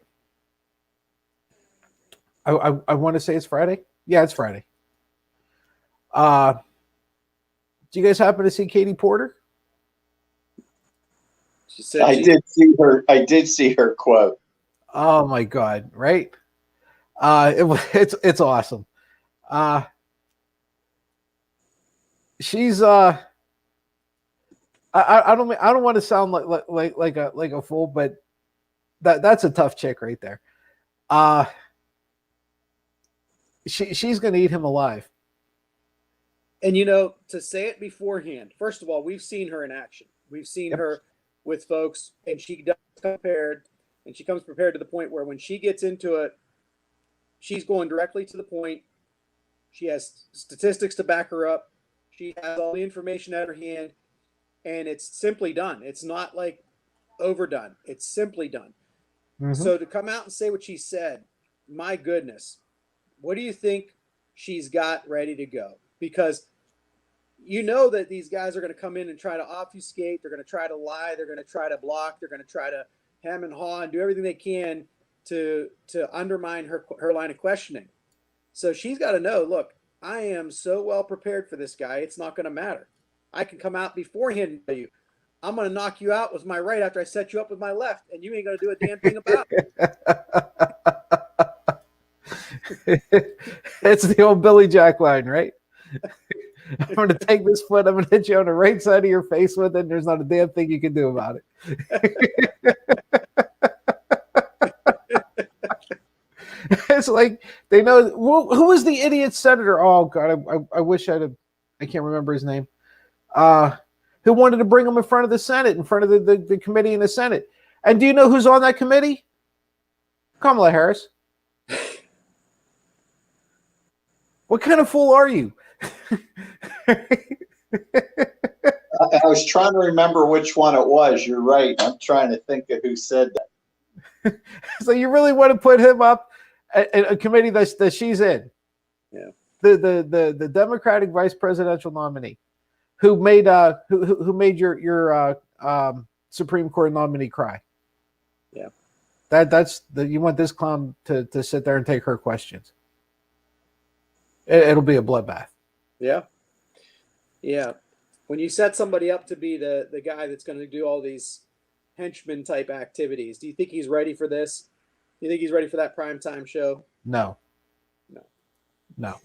I want to say it's Friday. Yeah, it's Friday. Do you guys happen to see Katie Porter? She said I did see her quote. Oh my God! Right? It's awesome. She's I don't want to sound like a fool, but that's a tough chick right there. She's going to eat him alive. And to say it beforehand, first of all, we've seen her in action. We've seen her with folks, and she comes prepared to the point where when she gets into it, she's going directly to the point. She has statistics to back her up. She has all the information at her hand, and it's simply done. It's not like overdone. It's simply done. Mm-hmm. So to come out and say what she said, my goodness, what do you think she's got ready to go? Because that these guys are going to come in and try to obfuscate. They're going to try to lie. They're going to try to block. They're going to try to hem and haw and do everything they can to undermine her line of questioning. So she's got to know, look, I am so well prepared for this guy. It's not going to matter. I can come out beforehand and tell you, I'm going to knock you out with my right after I set you up with my left, and you ain't going to do a damn thing about it. It's the old Billy Jack line, right? I'm going to take this foot. I'm going to hit you on the right side of your face with it. And there's not a damn thing you can do about it. It's like they know who was the idiot senator. Oh God, I wish I can't remember his name. Who wanted to bring him in front of the Senate, in front of the committee in the Senate. And do you know who's on that committee? Kamala Harris. What kind of fool are you? I was trying to remember which one it was. You're right. I'm trying to think of who said that. So you really want to put him up at a committee that she's in? Yeah. The Democratic vice presidential nominee, who made your Supreme Court nominee cry. Yeah. That's you want this clown to sit there and take her questions. It'll be a bloodbath. Yeah. Yeah. When you set somebody up to be the guy that's going to do all these henchman type activities, do you think he's ready for this? Do you think he's ready for that primetime show? No. No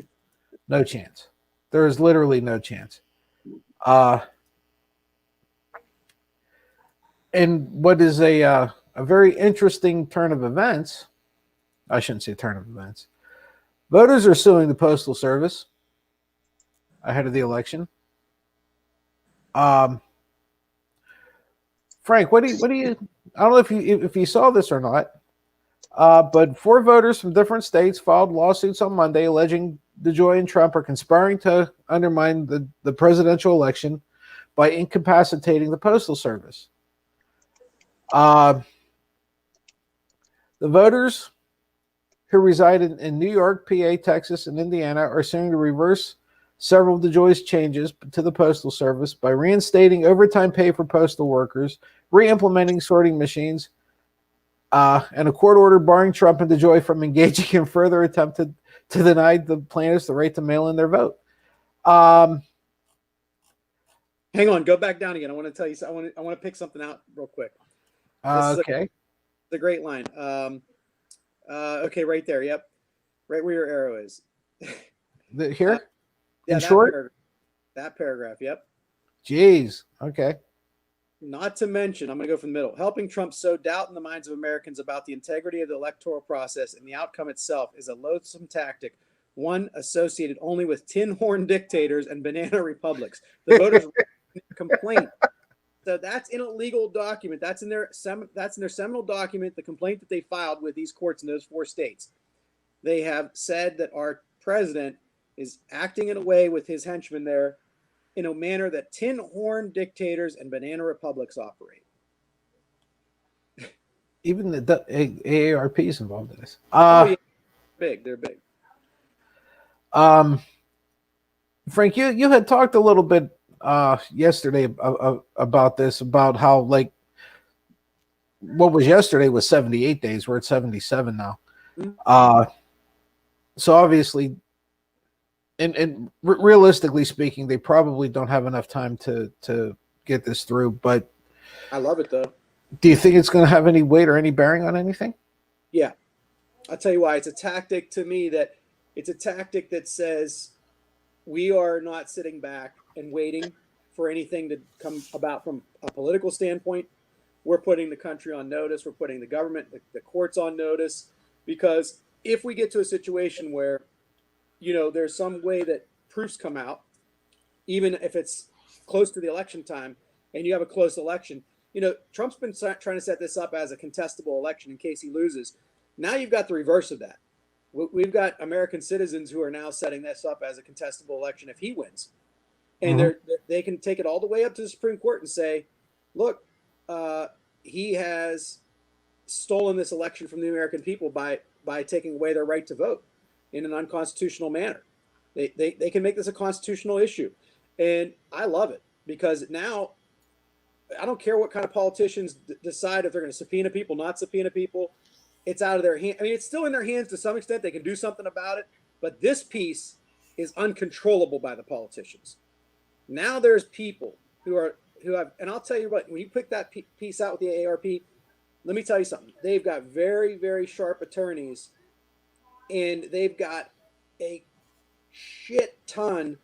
chance. There is literally no chance. And what is a very interesting turn of events, I shouldn't say turn of events, voters are suing the Postal Service ahead of the election. Frank, what do you? I don't know if you saw this or not, but 4 voters from different states filed lawsuits on Monday alleging DeJoy and Trump are conspiring to undermine the presidential election by incapacitating the Postal Service. The voters who reside in New York, PA, Texas, and Indiana are suing to reverse several of DeJoy's changes to the Postal Service by reinstating overtime pay for postal workers, re-implementing sorting machines, and a court order barring Trump and DeJoy from engaging in further attempt to deny the plaintiffs the right to mail in their vote. Hang on, go back down again. I want to tell you. I want to pick something out real quick. Okay. The great line. Okay, right there. Yep, right where your arrow is. Here. Yeah, in short. That paragraph. Yep. Jeez. Okay. Not to mention, I'm going to go from the middle. Helping Trump sow doubt in the minds of Americans about the integrity of the electoral process and the outcome itself is a loathsome tactic, one associated only with tin horn dictators and banana republics. The voters complaint. So that's in a legal document. That's in their seminal document, the complaint that they filed with these courts in those 4 states. They have said that our president is acting in a way with his henchmen there in a manner that tin horn dictators and banana republics operate. Even the AARP is involved in this. Yeah. They're big. Frank, you had talked a little bit yesterday about this, about how, like, what was yesterday was 78 days. We're at 77 now. Mm-hmm. So obviously, and realistically speaking, they probably don't have enough time to get this through. But I love it, though. Do you think it's going to have any weight or any bearing on anything? Yeah. I'll tell you why. It's a tactic to me that says we are not sitting back and waiting for anything to come about from a political standpoint. We're putting the country on notice. We're putting the government, the courts on notice, because if we get to a situation where, there's some way that proofs come out, even if it's close to the election time and you have a close election, Trump's been trying to set this up as a contestable election in case he loses. Now you've got the reverse of that. We've got American citizens who are now setting this up as a contestable election if he wins. And they can take it all the way up to the Supreme Court and say, look, he has stolen this election from the American people by taking away their right to vote in an unconstitutional manner. They can make this a constitutional issue. And I love it, because now I don't care what kind of politicians decide if they're going to subpoena people, not subpoena people. It's out of their hands. I mean, it's still in their hands to some extent. They can do something about it. But this piece is uncontrollable by the politicians. Now there's people who are who have, and I'll tell you what, when you pick that piece out with the AARP, let me tell you something. They've got very, very sharp attorneys, and they've got a shit ton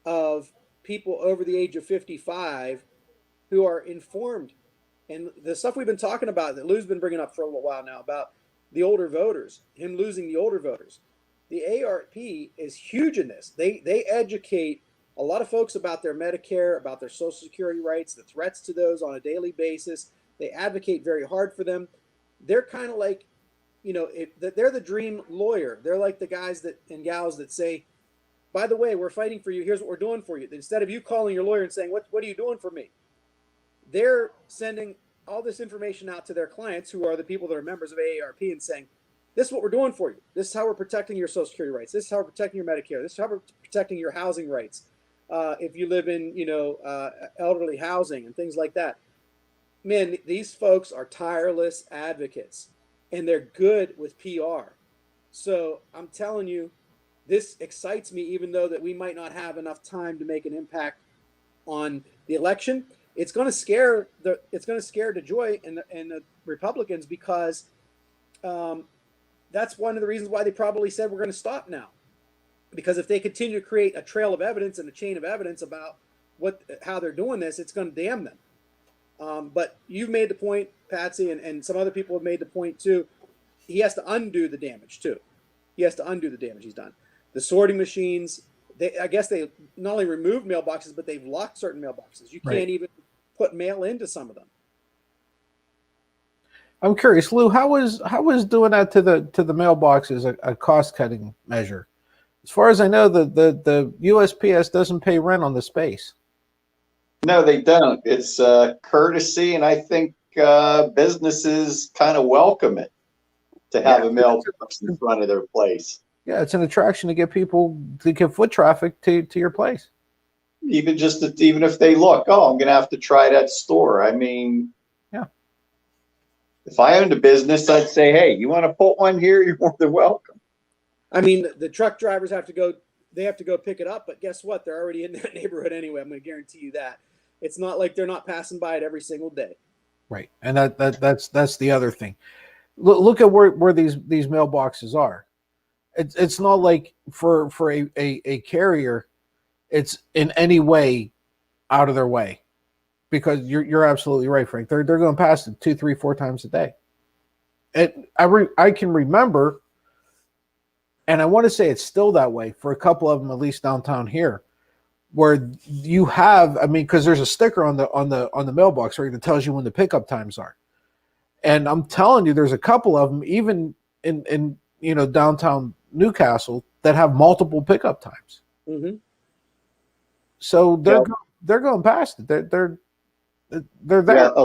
of people over the age of 55 who are informed. And the stuff we've been talking about that Lou's been bringing up for a little while now about the older voters, him losing the older voters. The AARP is huge in this. They educate a lot of folks about their Medicare, about their Social Security rights, the threats to those on a daily basis. They advocate very hard for them. They're kind of like, they're the dream lawyer. They're like the guys that and gals that say, by the way, we're fighting for you. Here's what we're doing for you. Instead of you calling your lawyer and saying, what are you doing for me? They're sending all this information out to their clients, who are the people that are members of AARP, and saying, this is what we're doing for you. This is how we're protecting your Social Security rights. This is how we're protecting your Medicare. This is how we're protecting your housing rights. If you live in, elderly housing and things like that. Man, these folks are tireless advocates, and they're good with PR. So I'm telling you, this excites me, even though that we might not have enough time to make an impact on the election. It's going to scare DeJoy and the Republicans, because that's one of the reasons why they probably said we're going to stop now. Because if they continue to create a trail of evidence and a chain of evidence about how they're doing this, it's going to damn them. But you've made the point, Patsy, and some other people have made the point too. He has to undo the damage too. He has to undo the damage he's done. The sorting machines, I guess they not only removed mailboxes, but they've locked certain mailboxes. You can't even put mail into some of them. I'm curious, Lou, how was doing that to the mailboxes a cost cutting measure? As far as I know, the USPS doesn't pay rent on the space. No, they don't. It's courtesy, and I think businesses kind of welcome it to have a mailbox in front of their place. Yeah, it's an attraction to get people to get foot traffic to your place. Even if they look, oh, I'm going to have to try that store. I mean, yeah. If I owned a business, I'd say, hey, you want to put one here? You're more than welcome. I mean, the truck drivers have to go pick it up, but guess what? They're already in that neighborhood anyway. I'm going to guarantee you that. It's not like they're not passing by it every single day. Right. And that's the other thing. Look at where these mailboxes are. It's not like for a carrier, it's in any way out of their way, because you're absolutely right, Frank. They're going past it 2, 3, 4 times a day. And I can remember, and I want to say it's still that way for a couple of them, at least downtown here, where you have, I mean, because there's a sticker on the mailbox, right, that tells you when the pickup times are. And I'm telling you, there's a couple of them, even in downtown Newcastle, that have multiple pickup times. Mm-hmm. So they're going past it. They're there. Yeah, a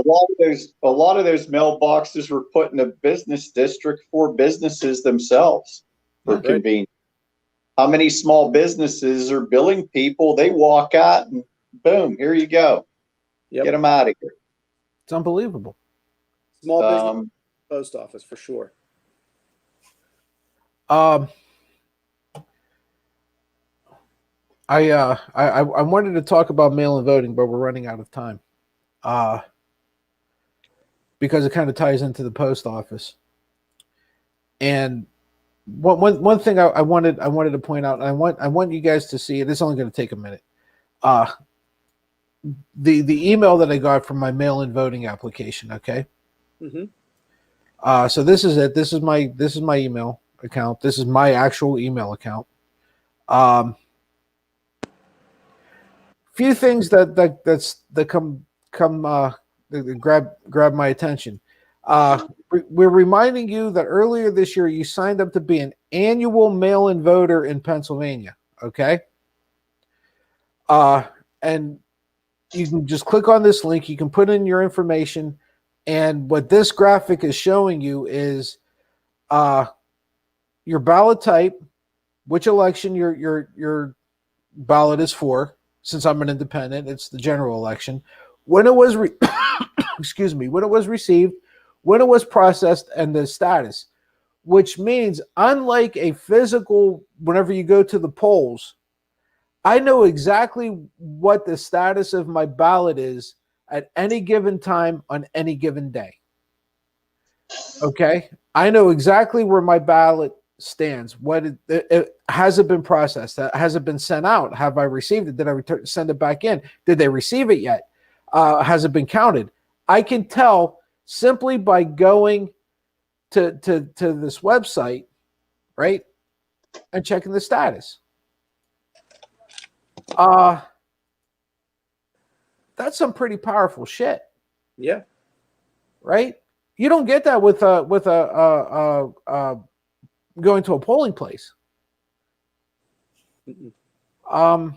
lot of those mailboxes were put in a business district for businesses themselves for convenience. How many small businesses are billing people? They walk out and boom, here you go. Yep. Get them out of here. It's unbelievable. Small business post office for sure. I wanted to talk about mail-in voting, but we're running out of time. Because it kind of ties into the post office. And one thing I wanted to point out, and I want you guys to see it. It's only going to take a minute. The email that I got from my mail-in voting application. Okay. Mm-hmm. So this is it. This is my email account. This is my actual email account. Few things that come grab my attention. We're reminding you that earlier this year you signed up to be an annual mail-in voter in Pennsylvania. Okay. And you can just click on this link. You can put in your information, and what this graphic is showing you is your ballot type, which election your ballot is for. Since I'm an independent, it's the general election. When it was excuse me, when it was received, when it was processed, and the status, which means unlike a physical, whenever you go to the polls, I know exactly what the status of my ballot is at any given time on any given day. Okay, I know exactly where my ballot stands. What has it been processed? Has it been sent out? Have I received it? Did I send it back in? Did they receive it yet? Has it been counted? I can tell simply by going to this website, right, and checking the status. That's some pretty powerful shit. Yeah. Right? You don't get that with going to a polling place. I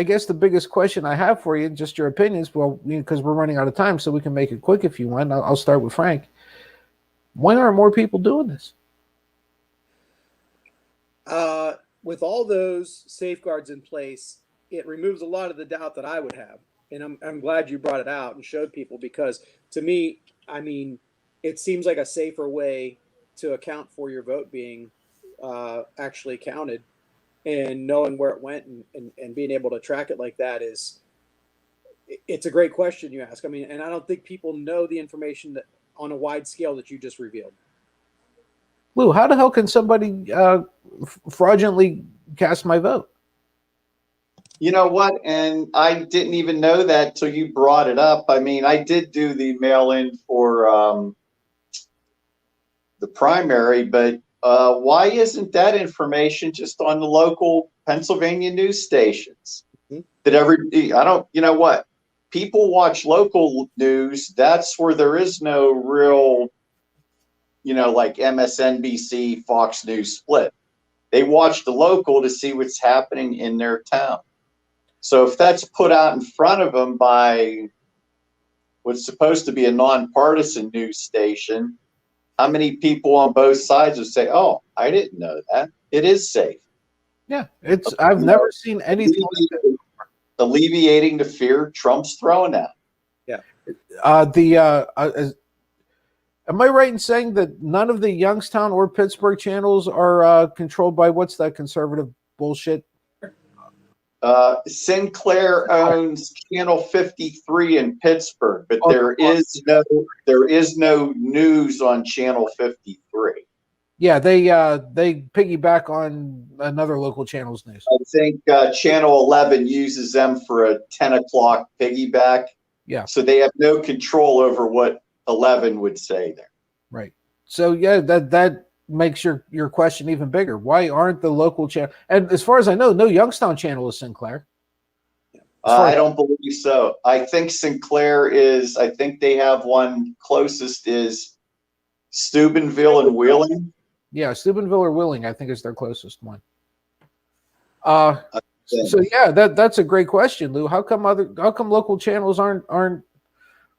guess the biggest question I have for you, just your opinions, well, because we're running out of time, so we can make it quick if you want. I'll start with Frank. Why aren't more people doing this? With all those safeguards in place, it removes a lot of the doubt that I would have. And I'm glad you brought it out and showed people, because to me, I mean, it seems like a safer way to account for your vote being actually counted, and knowing where it went and being able to track it like that it's a great question you ask. I mean, and I don't think people know the information that on a wide scale that you just revealed. Lou, how the hell can somebody fraudulently cast my vote? You know what? And I didn't even know that till you brought it up. I mean, I did do the mail-in for the primary, but why isn't that information just on the local Pennsylvania news stations? Mm-hmm. I don't, you know what? People watch local news. That's where there is no real, like MSNBC, Fox News split. They watch the local to see what's happening in their town. So if that's put out in front of them by what's supposed to be a nonpartisan news station, how many people on both sides would say, "Oh, I didn't know that. It is safe." Yeah, I've never seen anything alleviating the fear Trump's throwing at. Yeah. Am I right in saying that none of the Youngstown or Pittsburgh channels are controlled by what's that conservative bullshit? Sinclair owns Channel 53 in Pittsburgh, but there is no news on Channel 53. Yeah, they piggyback on another local channel's news. I think Channel 11 uses them for a 10 o'clock piggyback. Yeah. So they have no control over what 11 would say there. Right. So yeah, that makes your question even bigger. Why aren't the local channel? And as far as I know, no Youngstown channel is Sinclair. I don't believe so. I think Sinclair is. I think they have one closest is Steubenville and Wheeling. Yeah, Steubenville or Wheeling, I think, is their closest one. So yeah, that's a great question, Lou. How come local channels aren't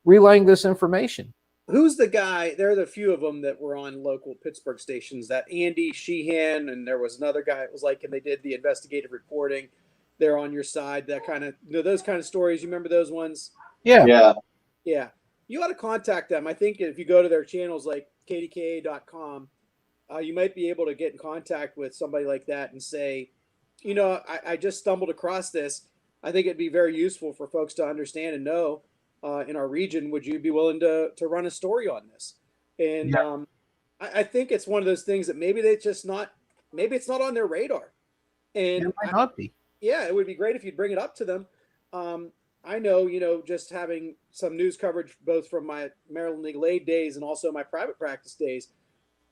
relaying this information? Who's the guy? There are the few of them that were on local Pittsburgh stations. That Andy Sheehan, and there was another guy. It was like, and they did the investigative reporting. They're on your side. That kind of, those kind of stories. You remember those ones? Yeah. You ought to contact them. I think if you go to their channels like kdka.com, you might be able to get in contact with somebody like that and say, I just stumbled across this. I think it'd be very useful for folks to understand and know. In our region, would you be willing to run a story on this? And I think it's one of those things that maybe it's not on their radar. And it might not be. Yeah, it would be great if you'd bring it up to them. I know, just having some news coverage both from my Maryland Legal Aid days and also my private practice days.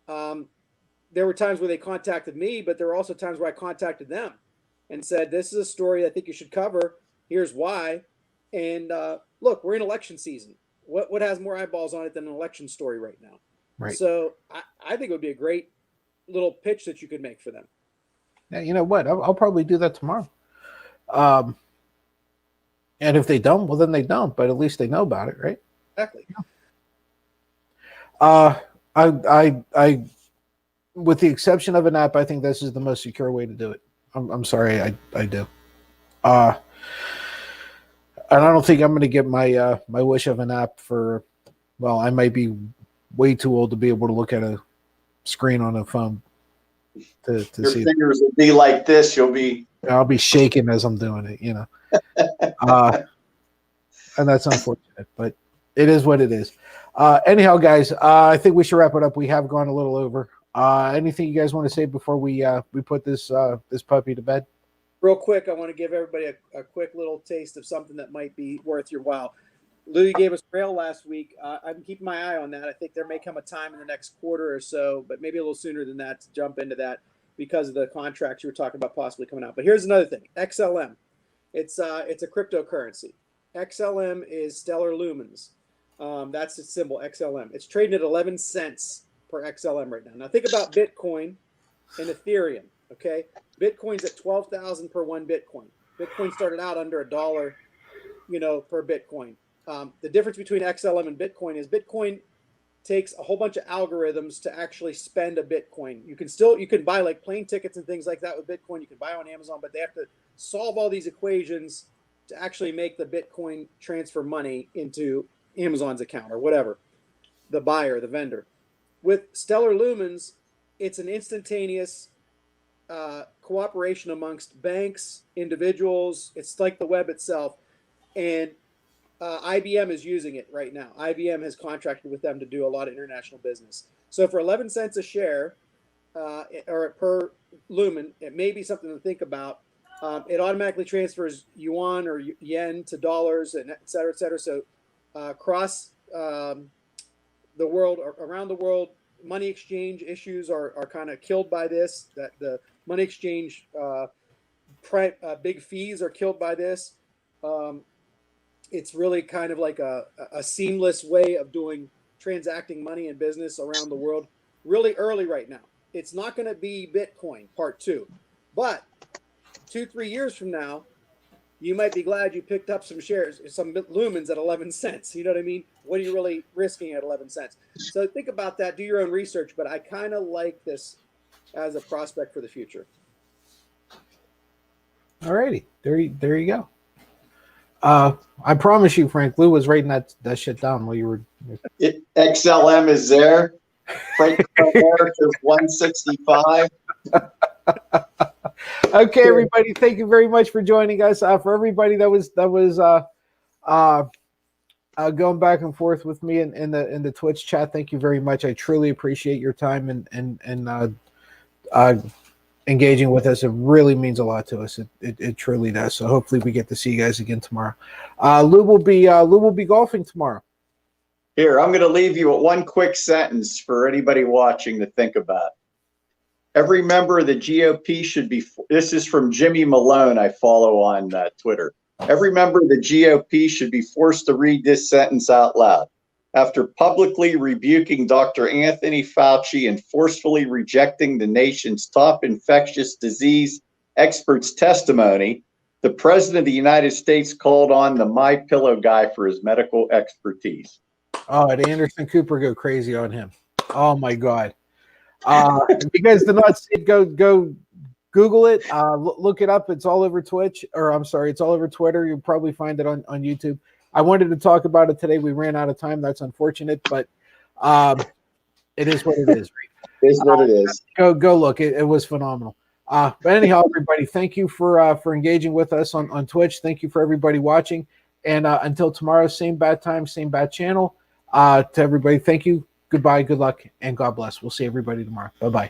There were times where they contacted me, but there were also times where I contacted them and said, "This is a story I think you should cover. Here's why." And look, we're in election season. What has more eyeballs on it than an election story right now? Right. So I think it would be a great little pitch that you could make for them. Yeah, you know what? I'll probably do that tomorrow. And if they don't, well, then they don't. But at least they know about it, right? Exactly. I with the exception of an app, I think this is the most secure way to do it. I'm sorry, I do. And I don't think I'm going to get my my wish of an app for. Well, I might be way too old to be able to look at a screen on a phone to Your see. Your fingers will be like this. I'll be shaking as I'm doing it. and that's unfortunate, but it is what it is. Anyhow, guys, I think we should wrap it up. We have gone a little over. Anything you guys want to say before we put this puppy to bed? Real quick, I want to give everybody a quick little taste of something that might be worth your while. Louis gave us Braille last week. I'm keeping my eye on that. I think there may come a time in the next quarter or so, but maybe a little sooner than that, to jump into that because of the contracts you were talking about possibly coming out. But here's another thing: XLM. It's a cryptocurrency. XLM is Stellar Lumens. That's its symbol, XLM. It's trading at 11 cents per XLM right now. Now think about Bitcoin and Ethereum. Okay, Bitcoin's at 12,000 per one Bitcoin. Bitcoin started out under $1, per Bitcoin. The difference between XLM and Bitcoin is Bitcoin takes a whole bunch of algorithms to actually spend a Bitcoin. You can buy like plane tickets and things like that with Bitcoin. You can buy on Amazon, but they have to solve all these equations to actually make the Bitcoin transfer money into Amazon's account or whatever, the buyer, the vendor. With Stellar Lumens, it's an instantaneous cooperation amongst banks, individuals. It's like the web itself. And IBM is using it right now. IBM has contracted with them to do a lot of international business. So for 11 cents a share or per lumen, it may be something to think about. It automatically transfers yuan or yen to dollars, and et cetera, et cetera. So across the world, or around the world, money exchange issues are kind of killed by this. That the money exchange big fees are killed by this. It's really kind of like a seamless way of transacting money and business around the world. Really early right now. It's not going to be Bitcoin part 2, but 2-3 years from now, you might be glad you picked up some shares, some lumens at 11 cents. You know what I mean? What are you really risking at 11 cents? So think about that. Do your own research. But I kind of like this as a prospect for the future. All righty. There you go. I promise you, Frank, Lou was writing that shit down while you were. XLM is there. Frank America's 165. Okay, everybody, thank you very much for joining us. For everybody that was going back and forth with me in the Twitch chat, thank you very much. I truly appreciate your time and engaging with us. It really means a lot to us. It truly does. So hopefully we get to see you guys again tomorrow. Lou will be golfing tomorrow. Here, I'm going to leave you with one quick sentence for anybody watching to think about. Every member of the GOP should be, this is from Jimmy Malone, I follow on Twitter. Every member of the GOP should be forced to read this sentence out loud. After publicly rebuking Dr. Anthony Fauci and forcefully rejecting the nation's top infectious disease expert's testimony, the President of the United States called on the MyPillow guy for his medical expertise. Oh, did Anderson Cooper go crazy on him? Oh my God. If you guys did not see it, go Google it, look it up. It's all over Twitch, or I'm sorry, it's all over Twitter. You'll probably find it on YouTube. I wanted to talk about it today. We ran out of time. That's unfortunate, but it is what it is. It is what it is. Go look. It was phenomenal. But anyhow, everybody, thank you for engaging with us on Twitch. Thank you for everybody watching. And until tomorrow, same bad time, same bad channel. To everybody, thank you. Goodbye, good luck, and God bless. We'll see everybody tomorrow. Bye-bye.